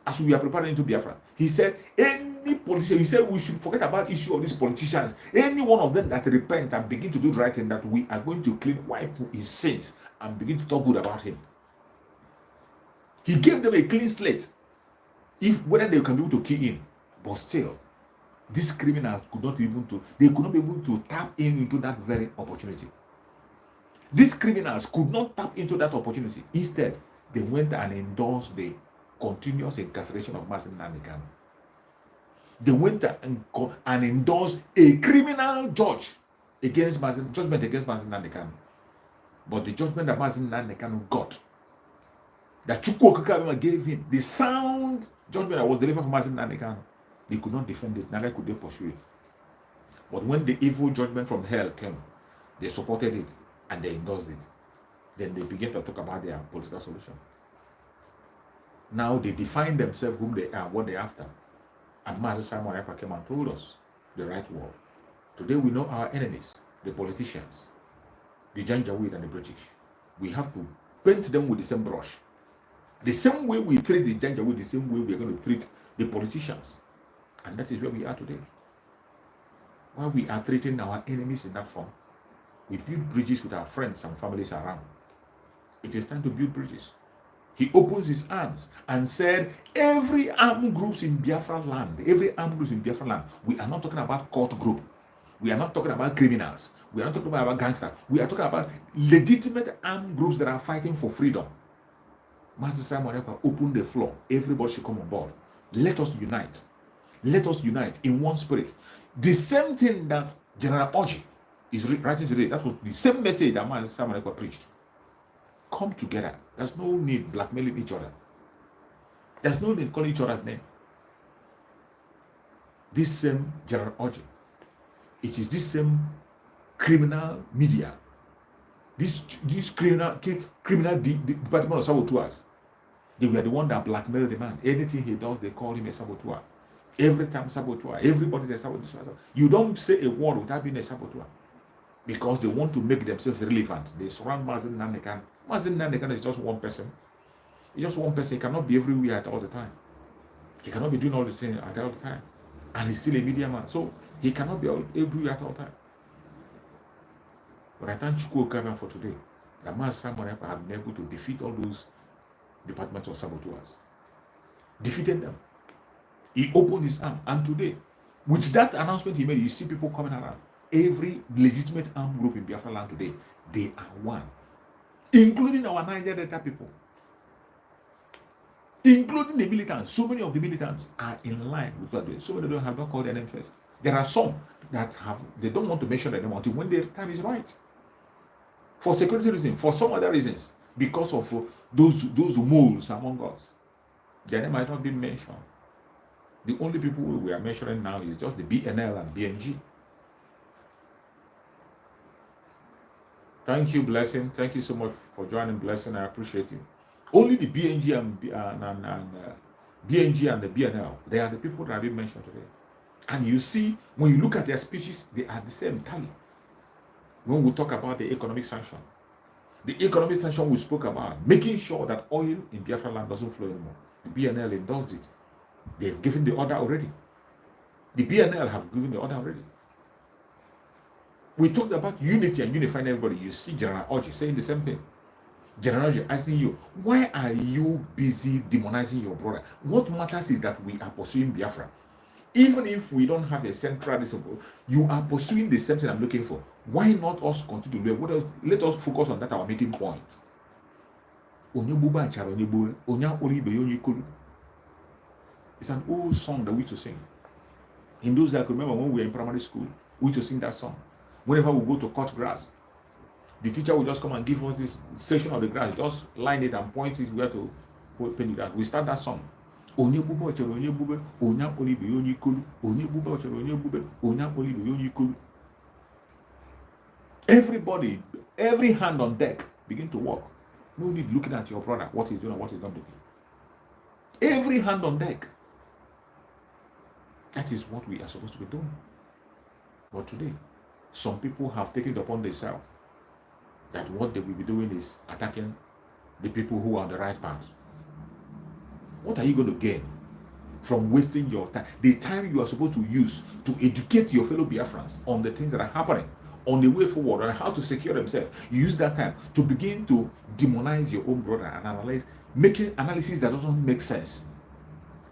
as we are preparing to Biafra, he said, any politician, he said we should forget about issue of these politicians. Any one of them that repent and begin to do the right thing, that we are going to wipe his sins and begin to talk good about him. He gave them a clean slate. If whether they can be able to key in, but still, these criminals could not be able to tap into that very opportunity. These criminals could not tap into that opportunity. Instead, they went and endorsed the continuous incarceration of Master Nandekano. They went and endorsed a criminal judgment against Master Nandekano. But the judgment that Master Nandekano got, that Chukwu Okikabema gave him, the sound judgment that was delivered from Master Nandekano, they could not defend it, neither could they pursue it. But when the evil judgment from hell came, they supported it and they endorsed it. Then they began to talk about their political solution. Now they define themselves whom they are, what they're after. And Master Simon Ekpa came and told us the right word. Today we know our enemies, the politicians, the Janjaweed and the British. We have to paint them with the same brush The same way we treat the Janjaweed, the same way we are going to treat the politicians. And that is where we are today. While we are treating our enemies in that form, we build bridges with our friends and families around. It is time to build bridges. He opens his arms and said, every armed groups in Biafra land, we are not talking about cult group. We are not talking about criminals. We are not talking about gangsters. We are talking about legitimate armed groups that are fighting for freedom. Master Simon Ekpa opened the floor. Everybody should come on board. Let us unite. Let us unite in one spirit. The same thing that General Oji is writing today, that was the same message that Master Simon Ekpa preached. Come together. There's no need blackmailing each other. There's no need calling each other's name. This same General Oji, it is this same criminal media, this criminal department of saboteurs. They were the one that blackmailed the man. Anything he does, they call him a saboteur. Every time saboteur, everybody's a saboteur. You don't say a word without being a saboteur, because they want to make themselves relevant. They surround Mazen Nandekan. Mazen Nandekan is just one person. He's just one person. He cannot be everywhere at all the time. He cannot be doing all the things at all the time. And he's still a media man. So he cannot be everywhere at all the time. But I thank Chukwu Okabia for today. That Master Simon Ekpa have been able to defeat all those departmental saboteurs. Defeated them. He opened his arm. And today, with that announcement he made, you see people coming around. Every legitimate armed group in Biafra land today, they are one. Including our Niger Delta people. Including the militants. So many of the militants are in line with what they do. So many of them have not called their name first. There are some that they don't want to mention their name until when their time is right. For security reasons, for some other reasons, because of those moles among us. Their name might not be mentioned. The only people we are mentioning now is just the BNL and BNG. Thank you, Blessing. Thank you so much for joining, Blessing. I appreciate you. Only the BNG and BNG and the BNL, they are the people that have been mentioned today. And you see, when you look at their speeches, they are the same tally. When we talk about the economic sanction we spoke about, making sure that oil in Biafra land doesn't flow anymore. The BNL endorsed it. They've given the order already. The BNL have given the order already. We talked about unity and unifying everybody. You see General Oji saying the same thing. General Oji asking you, why are you busy demonizing your brother? What matters is that we are pursuing Biafra. Even if we don't have a central discipline, you are pursuing the same thing I'm looking for. Why not us continue to do? Let us focus on that, our meeting point. It's an old song that we used to sing. In those days, I could remember when we were in primary school, we used to sing that song. Whenever we go to cut grass, the teacher will just come and give us this section of the grass, just line it and point it where to paint it out. We start that song. Everybody, every hand on deck, begin to work. No need looking at your brother, what he's doing and what he's not doing. Every hand on deck. That is what we are supposed to be doing. But today, some people have taken it upon themselves that what they will be doing is attacking the people who are on the right path. What are you going to gain from wasting your time? The time you are supposed to use to educate your fellow Biafrans on the things that are happening, on the way forward, on how to secure themselves. You use that time to begin to demonize your own brother and analyze, making analysis that doesn't make sense.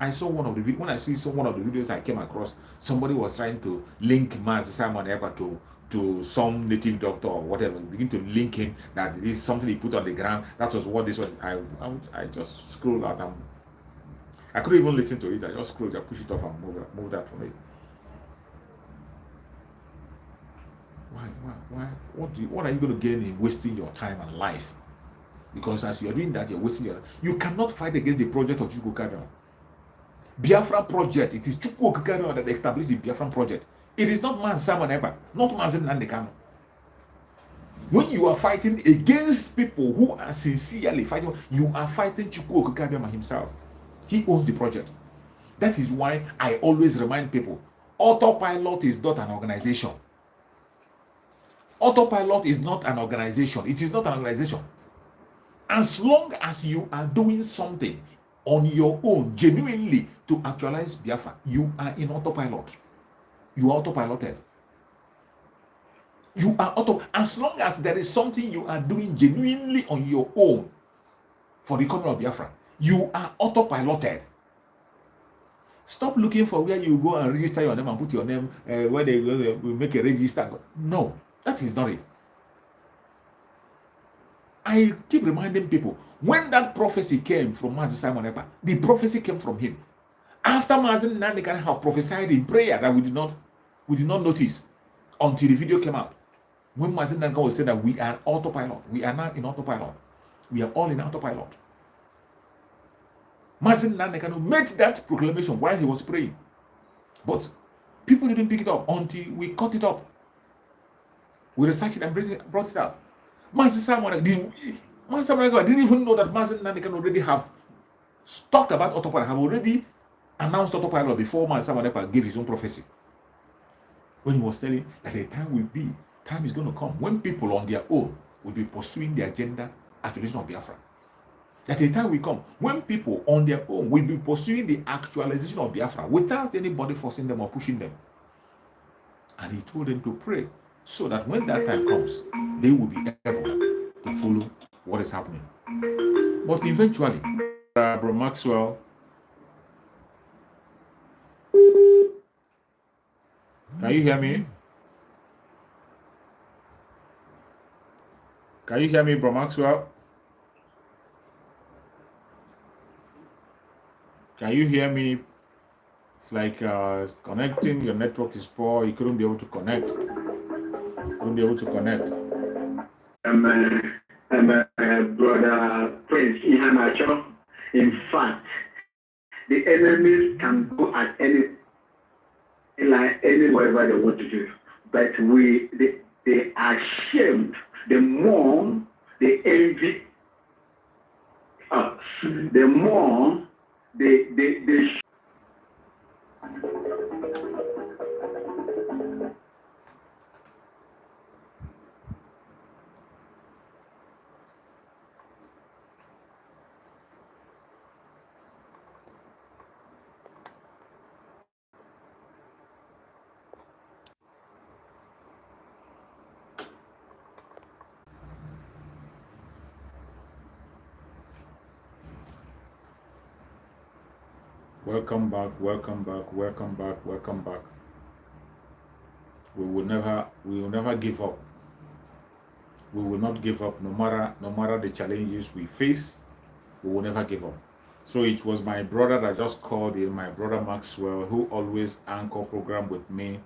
I saw one of the one of the videos I came across, somebody was trying to link Master Simon Ekpa to some native doctor or whatever, begin to link him that this is something he put on the ground. That was what this was. I just scrolled out and I couldn't even listen to it. I just scrolled, I pushed it off and moved that from it. Why? What are you going to gain in wasting your time and life? Because as you're doing that, you're wasting your life. You cannot fight against the project of Chukwu Okabia. Biafra project. It is Chukwu Okabia that established the Biafra project. It is not Mazen Simon Ekpa, not Mazen Nandekan. When you are fighting against people who are sincerely fighting, you are fighting Chukwu Okabia himself. He owns the project. That is why I always remind people, Autopilot is not an organization. Autopilot is not an organization. It is not an organization. As long as you are doing something on your own, genuinely to actualize Biafra, you are in autopilot. You are autopiloted. You are as long as there is something you are doing genuinely on your own for the coming of Biafra, you are autopiloted. Stop looking for where you go and register your name and put your name where they will make a register. No, that is not it. I keep reminding people, when that prophecy came from Master Simon Ekpa, the prophecy came from him. After Master Nandekan had prophesied in prayer that we did not notice until the video came out. When Master Nandekan was saying that we are autopilot, we are now in autopilot. We are all in autopilot. Master Nandekan made that proclamation while he was praying. But people didn't pick it up until we cut it up. We researched it and brought it out. Master Simon didn't even know that Master Nandekan already have talked about autopilot, have already announced autopilot before Master Simon gave his own prophecy. When he was telling that a time is going to come when people on their own will be pursuing the agenda actualization of Biafra. That a time will come when people on their own will be pursuing the actualization of Biafra without anybody forcing them or pushing them. And he told them to pray so that when that time comes, they will be able to follow what is happening. But eventually, Bro Maxwell, can you hear me? Can you hear me, Bro Maxwell? Can you hear me? It's like connecting, your network is poor, you couldn't be able to connect. Brother Prince Ihanacho, in fact, the enemies can go at whatever they want to do, but they are ashamed. The more they envy us, the more they Welcome back. We will never give up. We will not give up no matter the challenges we face. We will never give up. So it was my brother that just called in, my brother Maxwell, who always anchor program with me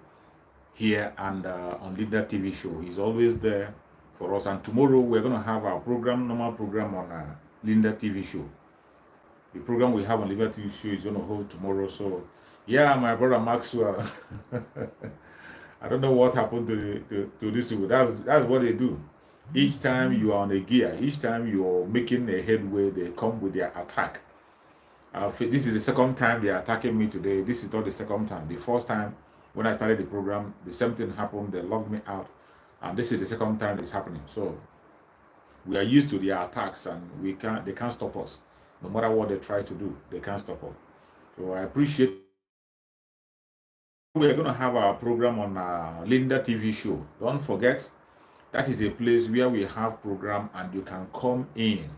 here and on Leader TV show. He's always there for us. And tomorrow we're going to have our normal program on Linda TV show. The program we have on Liberty Show is going to hold tomorrow. So, yeah, my brother Maxwell. I don't know what happened to this people. That's what they do. Each time you are on a gear, each time you're making a headway, they come with their attack. This is the second time they are attacking me today. This is not the second time. The first time when I started the program, the same thing happened. They locked me out. And this is the second time it's happening. So, we are used to their attacks and they can't stop us. No matter what they try to do, they can't stop us. So I appreciate. We are going to have our program on Linda TV show. Don't forget, that is a place where we have program and you can come in.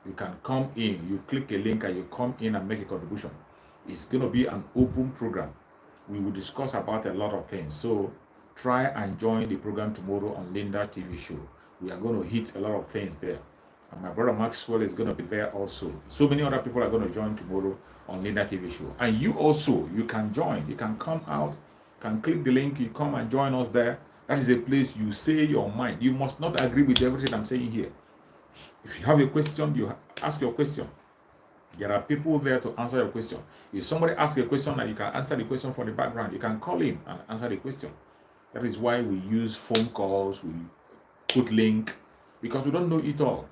You click a link and you come in and make a contribution. It's going to be an open program. We will discuss about a lot of things. So try and join the program tomorrow on Linda TV show. We are going to hit a lot of things there. And my brother Maxwell is going to be there also. So many other people are going to join tomorrow on Linda TV show. And you also, you can join. You can come out, can click the link, you come and join us there. That is a place you say your mind. You must not agree with everything I'm saying here. If you have a question, you ask your question. There are people there to answer your question. If somebody asks a question and you can answer the question from the background, you can call in and answer the question. That is why we use phone calls, we put link, because we don't know it all.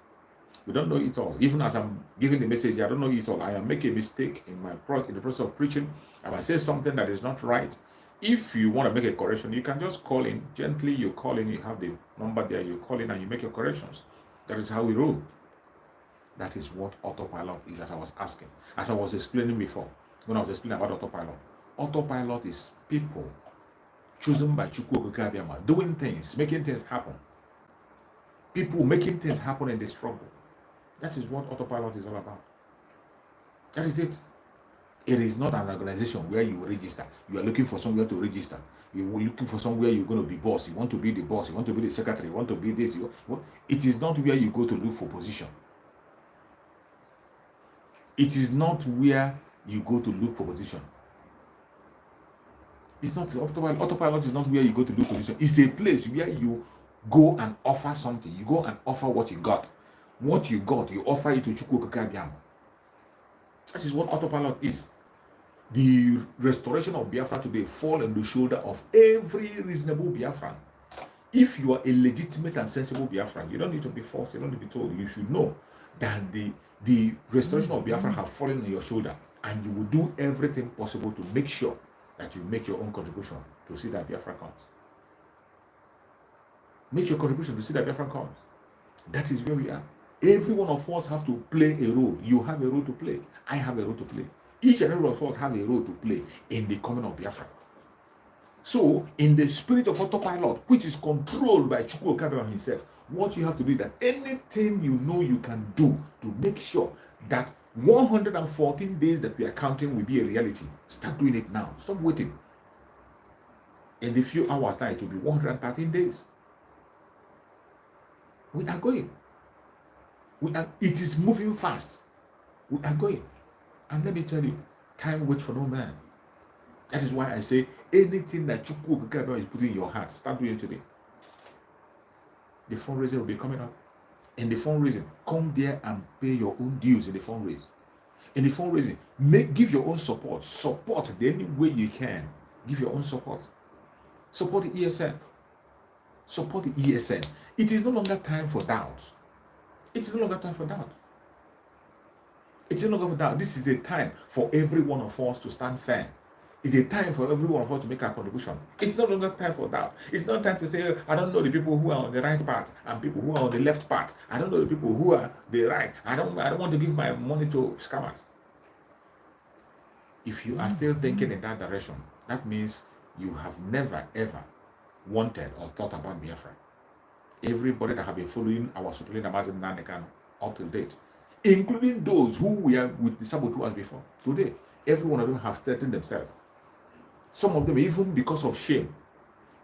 We don't know it all. Even as I'm giving the message, I don't know it all. I am making a mistake in the process of preaching. I might say something that is not right. If you want to make a correction, you can just call in. Gently, you call in. You have the number there. You call in and you make your corrections. That is how we roll. That is what autopilot is, as I was asking. As I was explaining before, when I was explaining about autopilot. Autopilot is people chosen by Chukwu Okike Abiyama, doing things, making things happen. People making things happen in the struggle. That is what autopilot is all about. That is it. It is not an organization where you register. You are looking for somewhere to register. You are looking for somewhere you're going to be boss. You want to be the boss. You want to be the secretary. You want to be this. It is not where you go to look for position. It is not where you go to look for position. It's not autopilot is not where you go to look for position. It's a place where you go and offer something. You go and offer what you got. What you got, you offer it to Chukwu Okike Abiyama. That is what autopilot is. The restoration of Biafra today falls on the shoulder of every reasonable Biafran. If you are a legitimate and sensible Biafran, you don't need to be forced, you don't need to be told. You should know that the restoration of Biafra has fallen on your shoulder, and you will do everything possible to make sure that you make your own contribution to see that Biafra comes. Make your contribution to see that Biafra comes. That is where we are. Every one of us have to play a role. You have a role to play. I have a role to play. Each and every one of us have a role to play in the coming of Biafra. So, in the spirit of autopilot, which is controlled by Chukwu Okike Abiyama himself, what you have to do is that anything you know you can do to make sure that 114 days that we are counting will be a reality, start doing it now. Stop waiting. In a few hours time, it will be 113 days. We are going. It is moving fast. We are going. And let me tell you, time waits for no man. That is why I say anything that Chukwu Okike Abiyama is putting in your heart, start doing today. The fundraiser will be coming up. In the fundraising, come there and pay your own dues in the fundraise. In the fundraising, give your own support. Support the any way you can. Give your own support. Support the ESN. Support the ESN. It is no longer time for doubt. It is no longer time for doubt. It is no longer for doubt. This is a time for every one of us to stand firm. It's a time for every one of us to make our contribution. It's no longer time for doubt. It's not time to say, I don't know the people who are on the right path and people who are on the left path. I don't know the people who are the right. I don't want to give my money to scammers. If you are still thinking in that direction, that means you have never ever wanted or thought about Biafra. Everybody that have been following our Supreme Amazon Nanekano up to date, including those who were with the saboteurs before, today, every one of them have strengthened themselves. Some of them, even because of shame,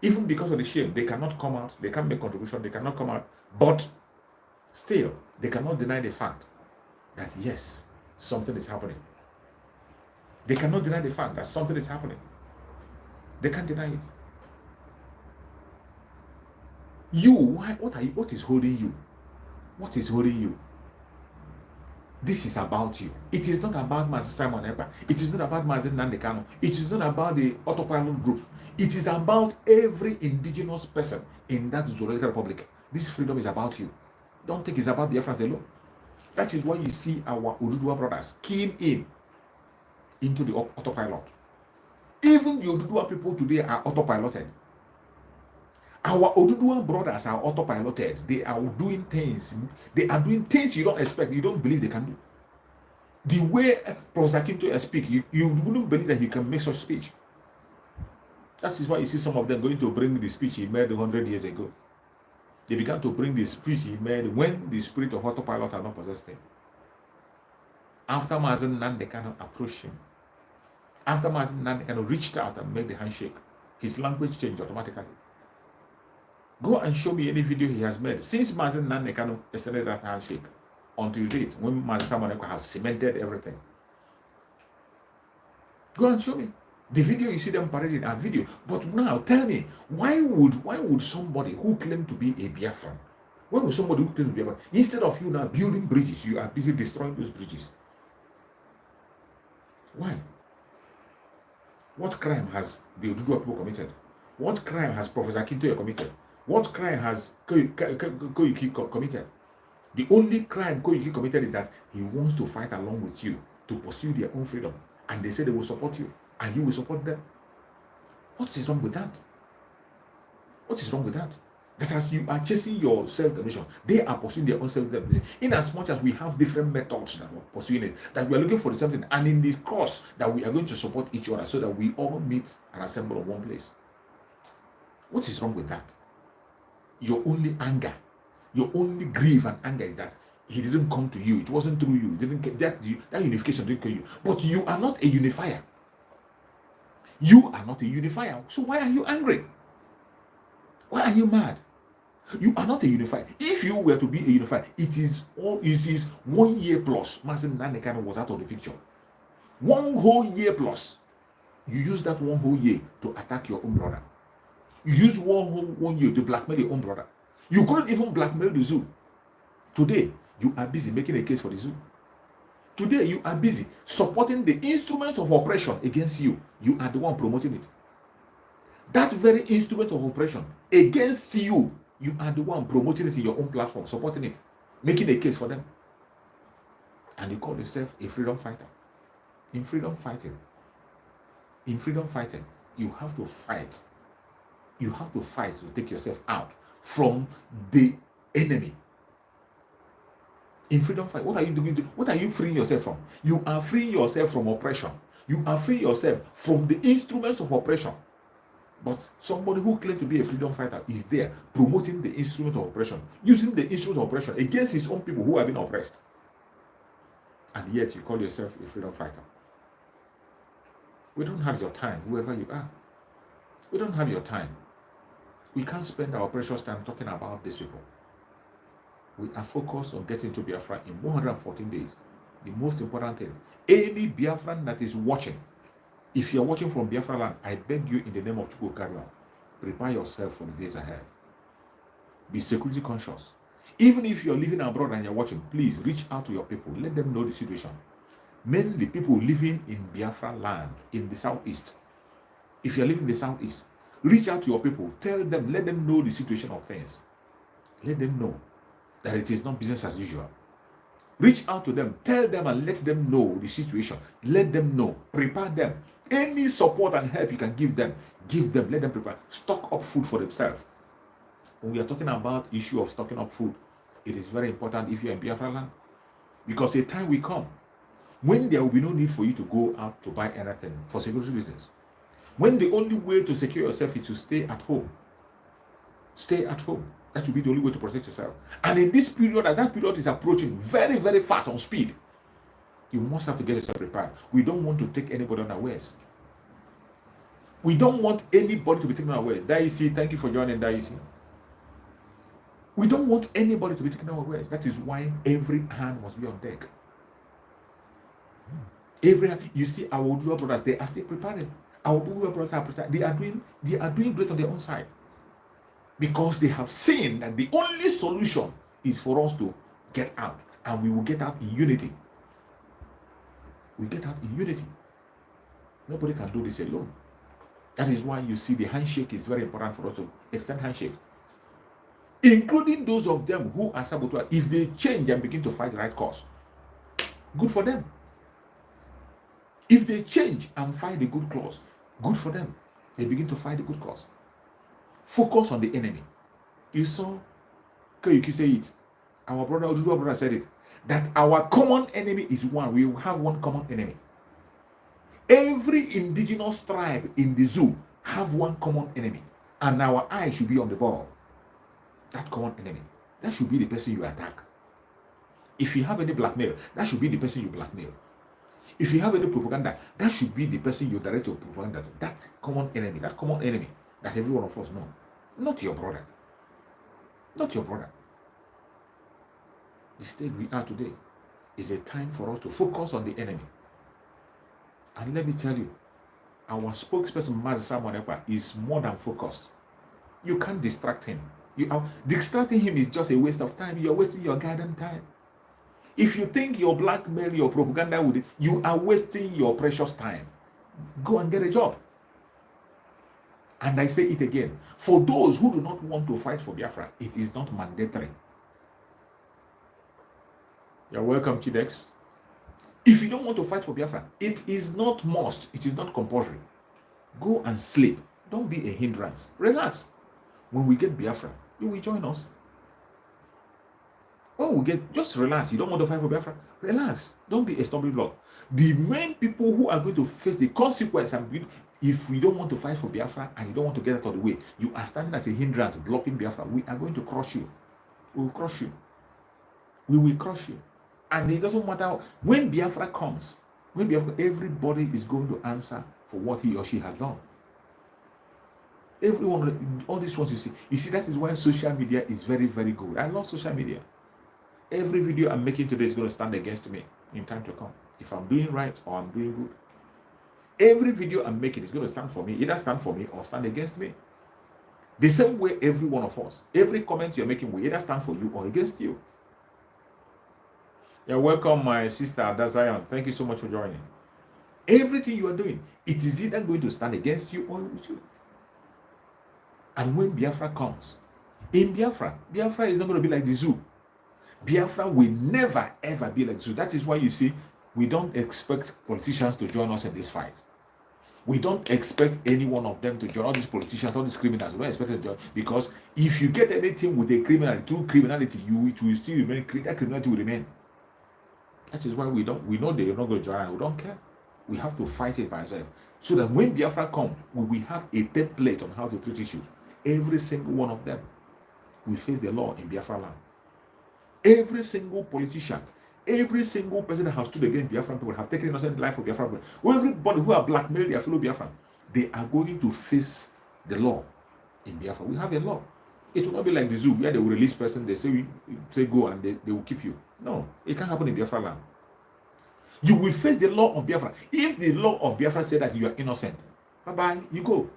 even because of the shame, they cannot come out, they can't make contribution, they cannot come out, but still, they cannot deny the fact that yes, something is happening. They cannot deny the fact that something is happening. They can't deny it. What is holding you? What is holding you? This is about you. It is not about Mazi Simon Ekpa. It is not about Mazi Nnamdi Kanu. It is not about the autopilot group. It is about every indigenous person in that Zoological Republic. This freedom is about you. Don't think it's about Biafrans alone. That is why you see our Oduduwa brothers keying into the autopilot. Even the Oduduwa people today are autopiloted. Our Oduduwa brothers are autopiloted. They are doing things. They are doing things you don't expect. You don't believe they can do. The way Professor Kinto speaks, you wouldn't believe that he can make such speech. That is why you see some of them going to bring the speech he made 100 years ago. They began to bring the speech he made when the spirit of autopilot had not possessed him. After Mazi Nnamdi Kanu approached him, after Mazi Nnamdi Kanu reached out and made the handshake, his language changed automatically. Go and show me any video he has made since Mazi Nnamdi Kanu extended that handshake until date, when Mazi Simon Ekpa has cemented everything. Go and show me. The video you see them parading are video. But now tell me, why would somebody who claimed to be a Biafran, why would somebody who claimed to be a Biafran, instead of you now building bridges, you are busy destroying those bridges? Why? What crime has the Oduduwa people committed? What crime has Professor Kintoye committed? What crime has Koiki committed? The only crime Koiki committed is that he wants to fight along with you to pursue their own freedom. And they say they will support you, and you will support them. What is wrong with that? What is wrong with that? That as you are chasing your self-determination, they are pursuing their own self-determination. In as much as we have different methods that we're pursuing it, that we are looking for something, and in this course that we are going to support each other so that we all meet and assemble in one place. What is wrong with that? Your only anger, your only grief and anger is that he didn't come to you. It wasn't through you. It didn't get that unification didn't come to you. But you are not a unifier. You are not a unifier. So why are you angry? Why are you mad? You are not a unifier. If you were to be a unifier, it is 1 year plus. Masin Nanekan was out of the picture. 1 whole year plus. You use that 1 whole year to attack your own brother. You use 1 year to blackmail your own brother. You couldn't even blackmail the zoo. Today, you are busy making a case for the zoo. Today, you are busy supporting the instrument of oppression against you. You are the one promoting it. That very instrument of oppression against you, you are the one promoting it in your own platform, supporting it, making a case for them. And you call yourself a freedom fighter. In freedom fighting, you have to fight. You have to fight to take yourself out from the enemy. In freedom fight, what are you doing? What are you freeing yourself from? You are freeing yourself from oppression. You are freeing yourself from the instruments of oppression. But somebody who claims to be a freedom fighter is there promoting the instrument of oppression, using the instrument of oppression against his own people who have been oppressed. And yet you call yourself a freedom fighter. We don't have your time, whoever you are. We don't have your time. We can't spend our precious time talking about these people. We are focused on getting to Biafra in 114 days. The most important thing, any Biafran that is watching, if you're watching from Biafra land, I beg you in the name of Chukwu Karion, prepare yourself for the days ahead. Be security conscious. Even if you're living abroad and you're watching, please reach out to your people. Let them know the situation. Mainly people living in Biafra land, in the southeast. If you're living in the southeast, reach out to your people. Tell them, let them know the situation of things. Let them know that it is not business as usual. Reach out to them, tell them and let them know the situation. Let them know, prepare them. Any support and help you can give them, let them prepare. Stock up food for themselves. When we are talking about issue of stocking up food, it is very important if you're in Biafra land, because a time will come when there will be no need for you to go out to buy anything for security reasons. When the only way to secure yourself is to stay at home. Stay at home. That will be the only way to protect yourself. And in this period, as that period is approaching very, very fast on speed, you must have to get yourself prepared. We don't want to take anybody unawares. We don't want anybody to be taken unawares. Daisy, thank you for joining, Daisy. We don't want anybody to be taken unawares. That is why every hand must be on deck. You see, our Udua brothers, they are still preparing. Our Udua brothers are preparing. They are doing great on their own side. Because they have seen that the only solution is for us to get out. And we will get out in unity. We get out in unity. Nobody can do this alone. That is why you see the handshake is very important for us to extend handshake. Including those of them who are saboteurs. If they change and begin to fight the right cause, good for them. If they change and fight the good cause, good for them. They begin to fight the good cause. Focus on the enemy. You saw Kayuki say it. Our brother said it. That our common enemy is one. We will have one common enemy. Every indigenous tribe in the zoo have one common enemy. And our eye should be on the ball. That common enemy. That should be the person you attack. If you have any blackmail, that should be the person you blackmail. If you have any propaganda, that should be the person you direct your propaganda to. That common enemy that every one of us know. Not your brother. Not your brother. The state we are today is a time for us to focus on the enemy. And let me tell you, our spokesperson, Mazi Samuel Ekpa, is more than focused. You can't distract him. Distracting him is just a waste of time. You're wasting your goddamn time. If you think your blackmail, your propaganda with it, you are wasting your precious time. Go and get a job. And I say it again. For those who do not want to fight for Biafra, it is not mandatory. You're welcome, Chidex. If you don't want to fight for Biafra, it is not must. It is not compulsory. Go and sleep. Don't be a hindrance. Relax. When we get Biafra, you will join us. When we get, just relax. You don't want to fight for Biafra? Relax. Don't be a stumbling block. The main people who are going to face the consequence, and if we don't want to fight for Biafra and you don't want to get out of the way, you are standing as a hindrance, blocking Biafra. We are going to crush you. We will crush you. We will crush you. And it doesn't matter when Biafra comes. When Biafra, everybody is going to answer for what he or she has done. Everyone, all these ones you see, that is why social media is very, very good. I love social media. Every video I'm making today is going to stand against me in time to come. If I'm doing right or I'm doing good. Every video I'm making is going to stand for me, either stand for me or stand against me. The same way every one of us, every comment you're making will either stand for you or against you. You're welcome, my sister Dazayan. Thank you so much for joining. Everything you are doing, it is either going to stand against you or with you. And when Biafra comes, in Biafra is not going to be like the zoo. Biafra will never ever be like the zoo. That is why you see, we don't expect politicians to join us in this fight. We don't expect any one of them to join. All these politicians, all these criminals, we don't expect them to join, because if you get anything with a criminal, through criminality, it will still remain. That criminality will remain. That is why we know they are not going to join, and we don't care. We have to fight it by ourselves. So that when Biafra comes, we will have a template on how to treat issues. Every single one of them will face the law in Biafra land. Every single politician, every single person that has stood against Biafran people, have taken innocent life of Biafran people, everybody who have blackmailed their fellow Biafran, they are going to face the law in Biafra. We have a law. It will not be like the zoo where they will release person, they say go, and they will keep you. No, it can't happen in Biafra land. You will face the law of Biafra. If the law of Biafra said that you are innocent, bye-bye, you go.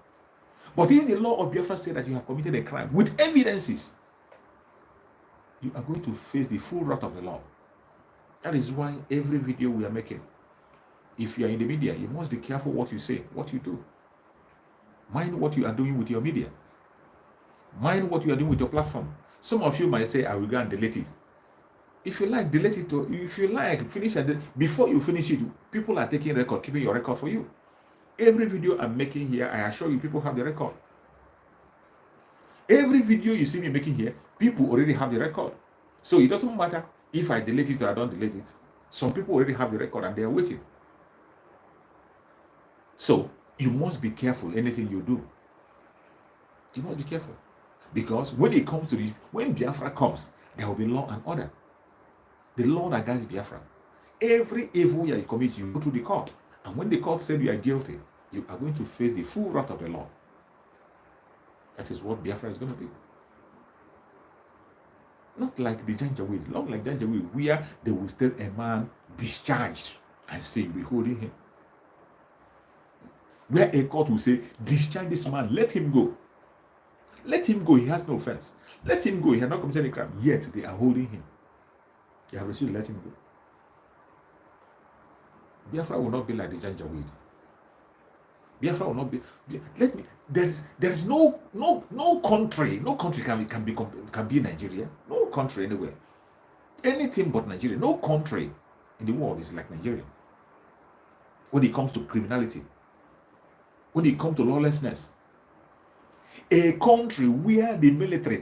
But if the law of Biafra said that you have committed a crime with evidences, you are going to face the full wrath of the law. That is why every video we are making, if you are in the media, you must be careful what you say, what you do. Mind what you are doing with your media. Mind what you are doing with your platform. Some of you might say, I will go and delete it. If you like, delete it. If you like, finish it. Before you finish it, people are taking record, keeping your record for you. Every video I'm making here, I assure you, people have the record. Every video you see me making here, people already have the record. So it doesn't matter if I delete it or I don't delete it. Some people already have the record and they are waiting. So you must be careful anything you do. You must be careful. Because when it comes to this, when Biafra comes, there will be law and order. The law that guides Biafra. Every evil you commit, you go to the court. And when the court said you are guilty, you are going to face the full wrath of the law. That is what Biafra is going to be. Not like the Janjaweed, not like Janjaweed, where they will tell a man discharged and say you'll be holding him. Where a court will say, discharge this man, let him go. Let him go, he has no offense. Let him go, he has not committed any crime. Yet they are holding him. They have refused to let him go. Biafra will not be like the Janjaweed. Biafra will not be. There's no country can be Nigeria. No country anywhere. Anything but Nigeria. No country in the world is like Nigeria. When it comes to criminality, when it comes to lawlessness, a country where the military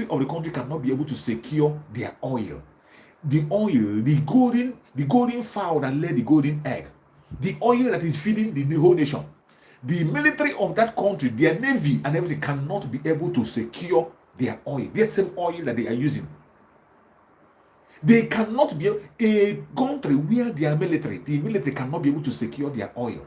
of the country cannot be able to secure their oil. The oil, the golden fowl that laid the golden egg, the oil that is feeding the whole nation. The military of that country, their navy and everything cannot be able to secure their oil, the same oil that they are using. They cannot be a country where the military cannot be able to secure their oil.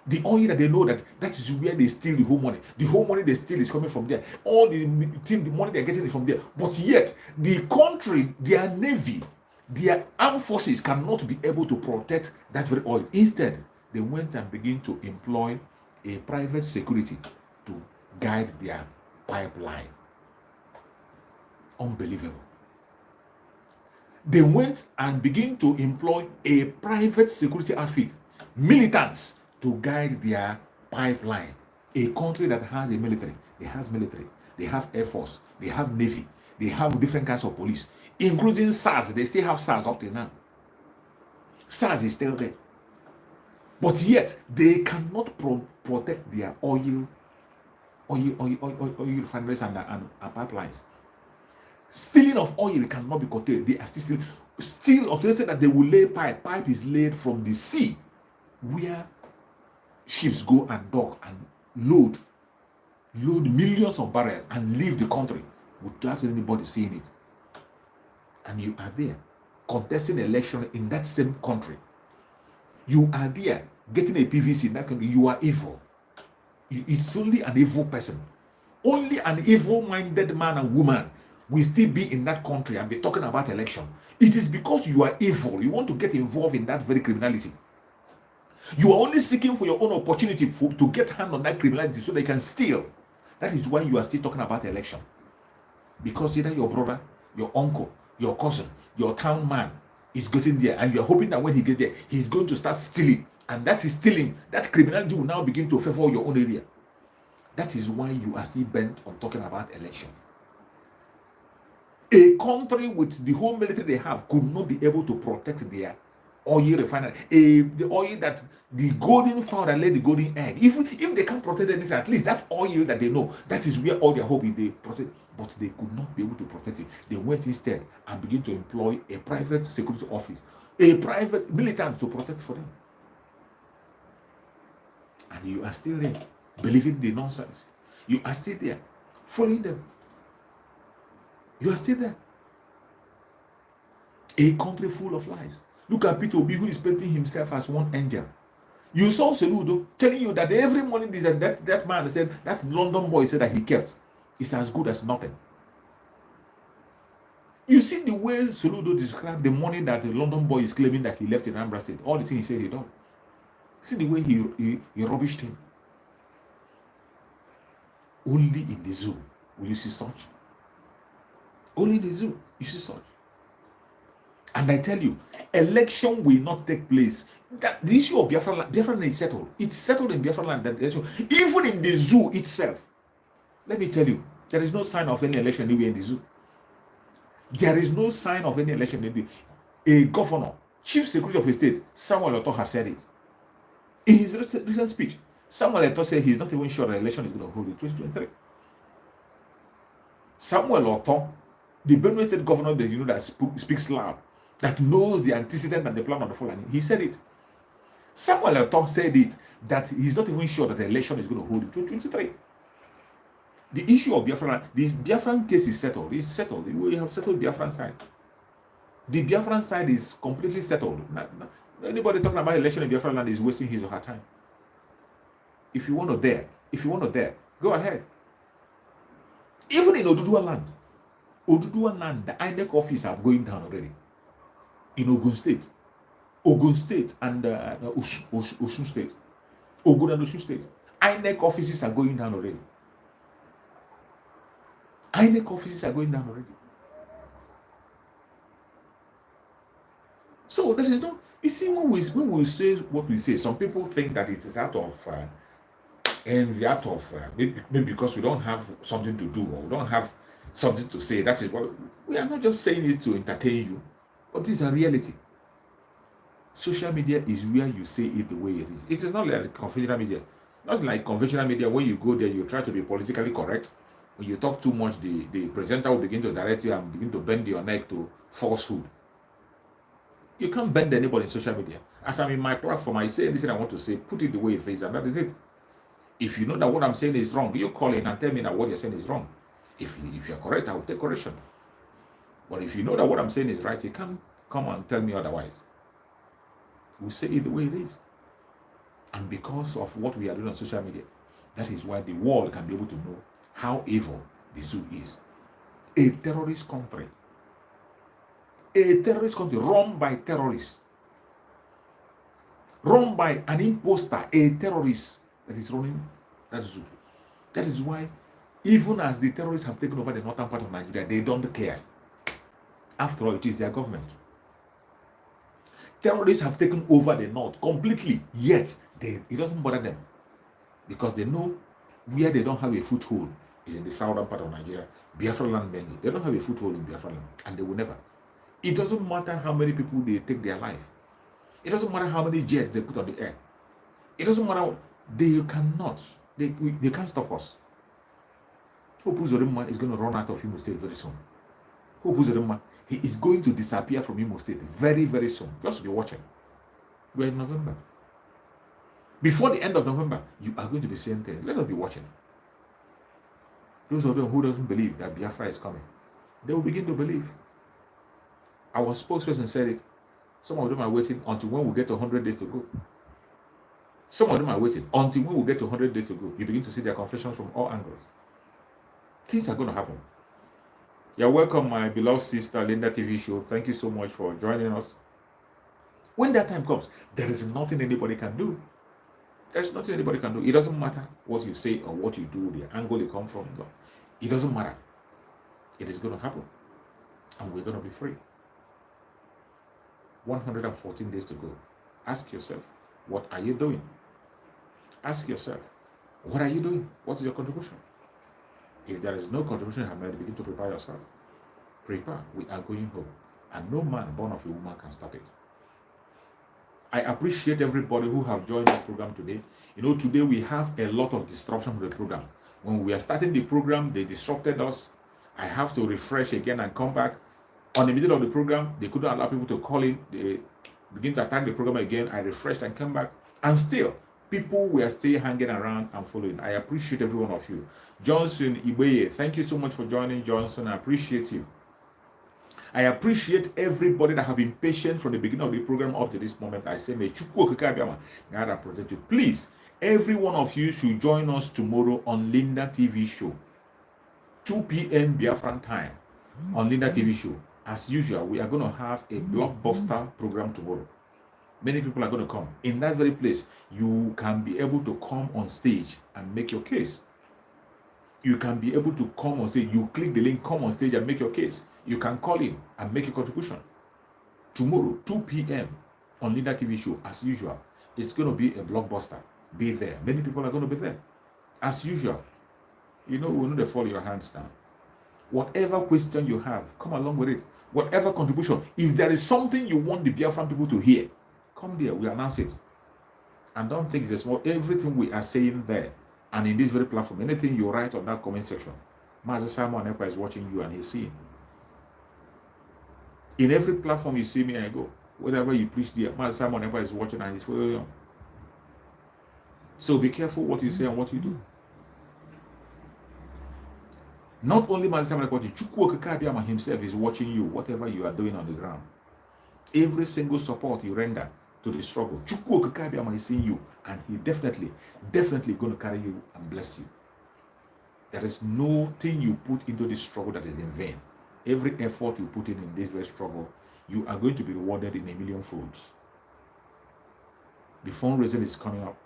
The oil that they know that is where they steal the whole money. The whole money they steal is coming from there. All the money they're getting is from there. But yet, the country, their navy, their armed forces cannot be able to protect that very oil. Instead, they went and began to employ a private security to guide their pipeline. Unbelievable. They went and began to employ a private security outfit, militants, to guide their pipeline. A country that has a military, they have Air Force, they have Navy, they have different kinds of police, including SARS. They still have SARS up till now. SARS is still there. But yet, they cannot protect their oil oil refineries and pipelines. Stealing of oil cannot be curtailed. They are still up to say that they will lay pipe. Pipe is laid from the sea, where ships go and dock and load millions of barrels and leave the country without anybody seeing it. And you are there contesting election in that same country. You are there getting a PVC in that country. You are evil. It's only an evil person. Only an evil-minded man and woman will still be in that country and be talking about election. It is because you are evil. You want to get involved in that very criminality. You are only seeking for your own opportunity to get hand on that criminality so they can steal. That is why you are still talking about election. Because either your brother, your uncle, your cousin, your town man is getting there, and you are hoping that when he gets there, he's going to start stealing. And that is stealing. That criminality will now begin to favor your own area. That is why you are still bent on talking about election. A country with the whole military they have could not be able to protect their oil refinery. The oil that the golden fowl that laid the golden egg. If they can't protect this, at least that oil that they know, that is where all their hope is. They protect, but they could not be able to protect it. They went instead and began to employ a private security office, a private militant to protect for them. And you are still there, believing the nonsense. You are still there, following them. You are still there. A country full of lies. Look at Peter Obi, who is painting himself as one angel. You saw Soludo telling you that every morning that man said, that London boy said that he kept, is as good as nothing. You see the way Soludo described the money that the London boy is claiming that he left in Anambra State, all the things he said he done. See the way he rubbished him. Only in the zoo will you see such. Only in the zoo you see such. And I tell you, election will not take place. That the issue of Biafra land is settled. It's settled in Biafra land. Even in the zoo itself. Let me tell you, there is no sign of any election anywhere in the zoo. There is no sign of any election anywhere. A governor, chief secretary of a state, Samuel Oto, have said it. In his recent speech, Samuel Oto said he's not even sure the election is going to hold in 2023. Samuel Oto, the Benue State governor that you know that speaks loud, that knows the antecedent and the plan of the Fulani, he said it. Samuel Oto said it, that he's not even sure that the election is going to hold in 2023. The issue of Biafra, this Biafran case is settled. It's settled. We have settled the Biafran side. The Biafran side is completely settled. Anybody talking about election in Biafran land is wasting his or her time. If you want to dare, go ahead. Even in Oduduwa land, the INEC office are going down already. In Ogun State and Osun State, Ogun and Osun State, INEC offices are going down already. So there is no. You see, when we say what we say, some people think that it is out of maybe because we don't have something to do or we don't have something to say. That is what we are not just saying it to entertain you, but this is a reality. Social media is where you say it the way it is. It is not like conventional media. Not like conventional media. When you go there, you try to be politically correct. When you talk too much, the presenter will begin to direct you and begin to bend your neck to falsehood. You can't bend anybody in social media. As I'm in my platform, I say anything I want to say, put it the way it is, and that is it. If you know that what I'm saying is wrong, you call in and tell me that what you're saying is wrong. If you're correct, I will take correction. But if you know that what I'm saying is right, you can't come and tell me otherwise. We say it the way it is. And because of what we are doing on social media, that is why the world can be able to know how evil the zoo is. A terrorist country run by terrorists, run by an imposter, a terrorist that is running that zoo. That is why, even as the terrorists have taken over the northern part of Nigeria, they don't care. After all, it is their government. Terrorists have taken over the north completely, yet it doesn't bother them because they know where they don't have a foothold is in the southern part of Nigeria, Biafra land mainly. They don't have a foothold in Biafra land, and they will never. It doesn't matter how many people they take their life. It doesn't matter how many jets they put on the air. It doesn't matter. They can't stop us. Hope Uzodinma is going to run out of Imo State very soon. Hope Uzodinma, he is going to disappear from Imo State very, very soon. Just be watching. We're in November. Before the end of November, you are going to be seeing things. Let us be watching. Those of them who doesn't believe that Biafra is coming, they will begin to believe. Our spokesperson said it. Some of them are waiting until when we get to 100 days to go. Some of them are waiting until when we get to 100 days to go. You begin to see their confessions from all angles. Things are going to happen. You're welcome, my beloved sister, Linda TV show. Thank you so much for joining us. When that time comes, there is nothing anybody can do. There's nothing anybody can do. It doesn't matter what you say or what you do, the angle you come from. No. It doesn't matter. It is going to happen. And we're going to be free. 114 days to go. Ask yourself, what are you doing? Ask yourself, what are you doing? What is your contribution? If there is no contribution you have made, begin to prepare yourself. Prepare. We are going home. And no man born of a woman can stop it. I appreciate everybody who have joined this program today. You know, today we have a lot of disruption to the program. When we are starting the program, they disrupted us. I have to refresh again and come back. On the middle of the program, they couldn't allow people to call in. They begin to attack the program again. I refreshed and came back. And still, people were still hanging around and following. I appreciate every one of you. Johnson Ibeye, thank you so much for joining, Johnson. I appreciate you. I appreciate everybody that have been patient from the beginning of the program up to this moment. I say, may Chukwu Okike Abiyama, God protect you. Please, every one of you should join us tomorrow on Linda TV show. 2 p.m. Biafran time on Linda TV show. As usual, we are going to have a blockbuster program tomorrow. Many people are going to come. In that very place, you can be able to come on stage and make your case. You can be able to come on stage. You click the link, come on stage and make your case. You can call in and make a contribution. Tomorrow, 2 p.m. on Linda TV show, as usual. It's going to be a blockbuster. Be there. Many people are going to be there. As usual. You know, we know they fall your hands down. Whatever question you have, come along with it. Whatever contribution. If there is something you want the Biafran people to hear, come there. We announce it. And don't think it's small. Everything we are saying there and in this very platform, anything you write on that comment section, Master Simon Ekpa is watching you and he's seeing. In every platform you see me, I go. Whatever you preach there, Master Simon Ekpa is watching and he's following you. So be careful what you say and what you do. Not only Master Simon Ekpa, Chukwu Okike Abiyama himself is watching you, whatever you are doing on the ground. Every single support you render to the struggle, Chukwu Okike Abiyama is seeing you, and he definitely going to carry you and bless you. There is nothing you put into this struggle that is in vain. Every effort you put in this very struggle, you are going to be rewarded in a million folds. The fundraising is coming up.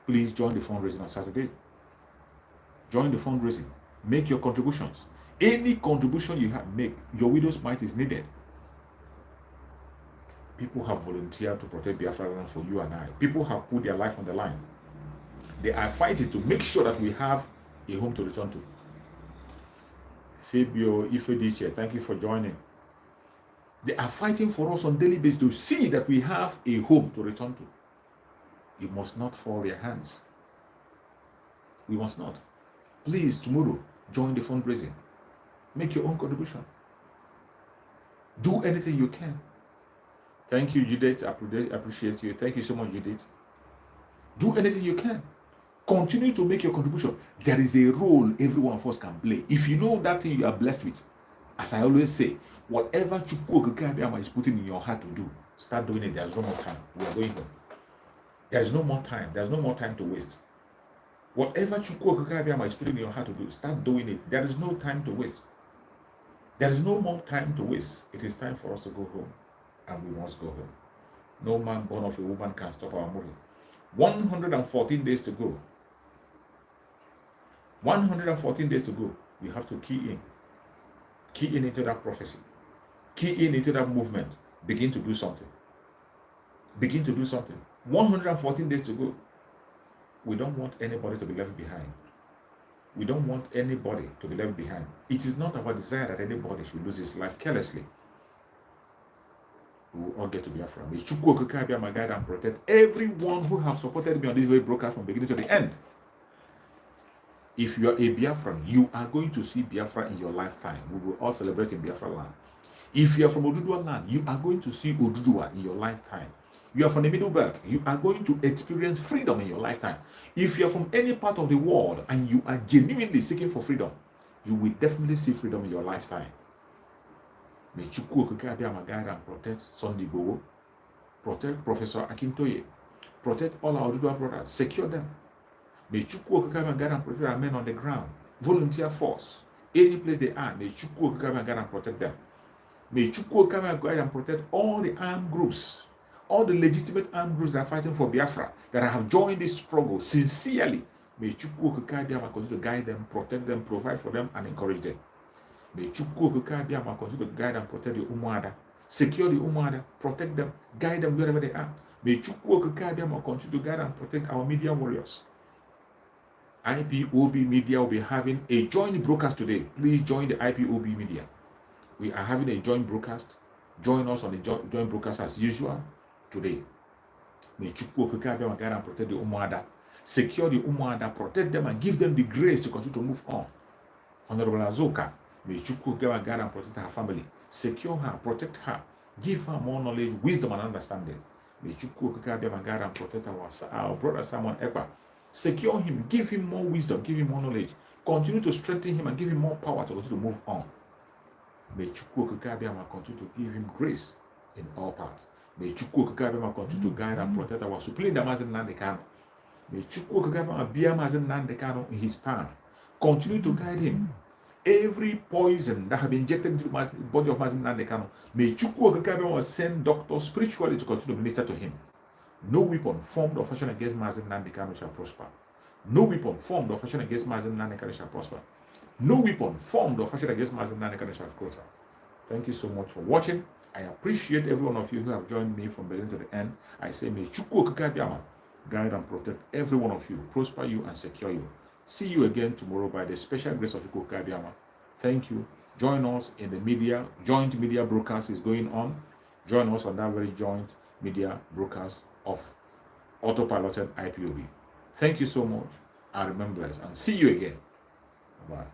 Please join the fundraising on Saturday. Join the fundraising. Make your contributions. Any contribution you have, make. Your widow's mite is needed. People have volunteered to protect Biafra land for you and I. People have put their life on the line. They are fighting to make sure that we have a home to return to. Fabio Ifediche, thank you for joining. They are fighting for us on a daily basis to see that we have a home to return to. You must not fall their hands. We must not. Please, tomorrow, join the fundraising. Make your own contribution. Do anything you can. Thank you, Judith. I appreciate you. Thank you so much, Judith. Do anything you can. Continue to make your contribution. There is a role every one of us can play. If you know that thing you are blessed with, as I always say, whatever Chukwu Okike Abiyama is putting in your heart to do, start doing it. There's no more time. We are going home. There's no more time. There's no more time to waste. Whatever Chukwu Okike Abiyama is putting in your heart to do, start doing it. There is no time to waste. There is no more time to waste. It is time for us to go home. And we must go home. No man born of a woman can stop our moving. 114 days to go. 114 days to go. We have to key in. Key in into that prophecy. Key in into that movement. Begin to do something. Begin to do something. 114 days to go. We don't want anybody to be left behind. We don't want anybody to be left behind. It is not our desire that anybody should lose his life carelessly. We will all get to Biafra. May Chukwu Okike Abiyama guide and protect everyone who have supported me on this very broadcast from beginning to the end. If you are a Biafran, you are going to see Biafra in your lifetime. We will all celebrate in Biafra land. If you are from Oduduwa land, you are going to see Oduduwa in your lifetime. You are from the Middle Belt, you are going to experience freedom in your lifetime. If you are from any part of the world and you are genuinely seeking for freedom, you will definitely see freedom in your lifetime. May Chukwu Okike Abiyama guide and protect Sunday Igboho, protect Professor Akintoye, protect all our Oduduwa brothers, secure them. May Chukwu Okike Abiyama guide and protect our men on the ground, volunteer force, any place they are, may Chukwu Okike Abiyama guide and protect them. May Chukwu Okike Abiyama guide and protect all the armed groups, all the legitimate armed groups that are fighting for Biafra, that have joined this struggle sincerely. May Chukwu Okike Abiyama continue to guide them, protect them, provide for them, and encourage them. May Chukwu Okike Abiyama continue to guide and protect the Umuada, secure the Umuada, protect them, guide them wherever they are. May Chukwu Okike Abiyama continue to guide and protect our media warriors. IPOB Media will be having a joint broadcast today. Please join the IPOB Media. We are having a joint broadcast. Join us on the joint broadcast as usual today. May Chukwu Okike Abiyama guide and protect the Umuada, secure the Umuada, protect them and give them the grace to continue to move on. Honorable Azoka, may Chukwu Okike Abiyama guide and protect her family, secure her, protect her, give her more knowledge, wisdom, and understanding. May Chukwu Okike Abiyama guide and protect our brother Simon Ekpa, secure him, give him more wisdom, give him more knowledge, continue to strengthen him and give him more power to continue to move on. May Chukwu Okike Abiyama continue to give him grace in all parts. May Chukwu Okike Abiyama continue to guide and protect our Supreme Nnamdi Nnamdi Kanu. May Chukwu Okike Abiyama bear Mazi Nnamdi Kanu in his power. Continue to guide him. Every poison that have been injected into the body of Mazi Nnamdi Kanu, may Chukwu Okike Abiyama send doctors spiritually to continue to minister to him. No weapon formed or fashioned against Mazi Nnamdi Kanu shall prosper. No weapon formed or fashioned against Mazi Nnamdi Kanu shall prosper. No weapon formed or fashioned against Mazi Nnamdi Kanu shall prosper. Thank you so much for watching. I appreciate every one of you who have joined me from beginning to the end. I say, may Chukwu Okike Abiyama guide and protect every one of you, prosper you and secure you. See you again tomorrow by the special grace of Chukwu Okike Abiyama. Thank you. Join us in the media. Joint media broadcast is going on. Join us on that very joint media broadcast of autopiloted IPOB. Thank you so much. I remember this and see you again. Bye.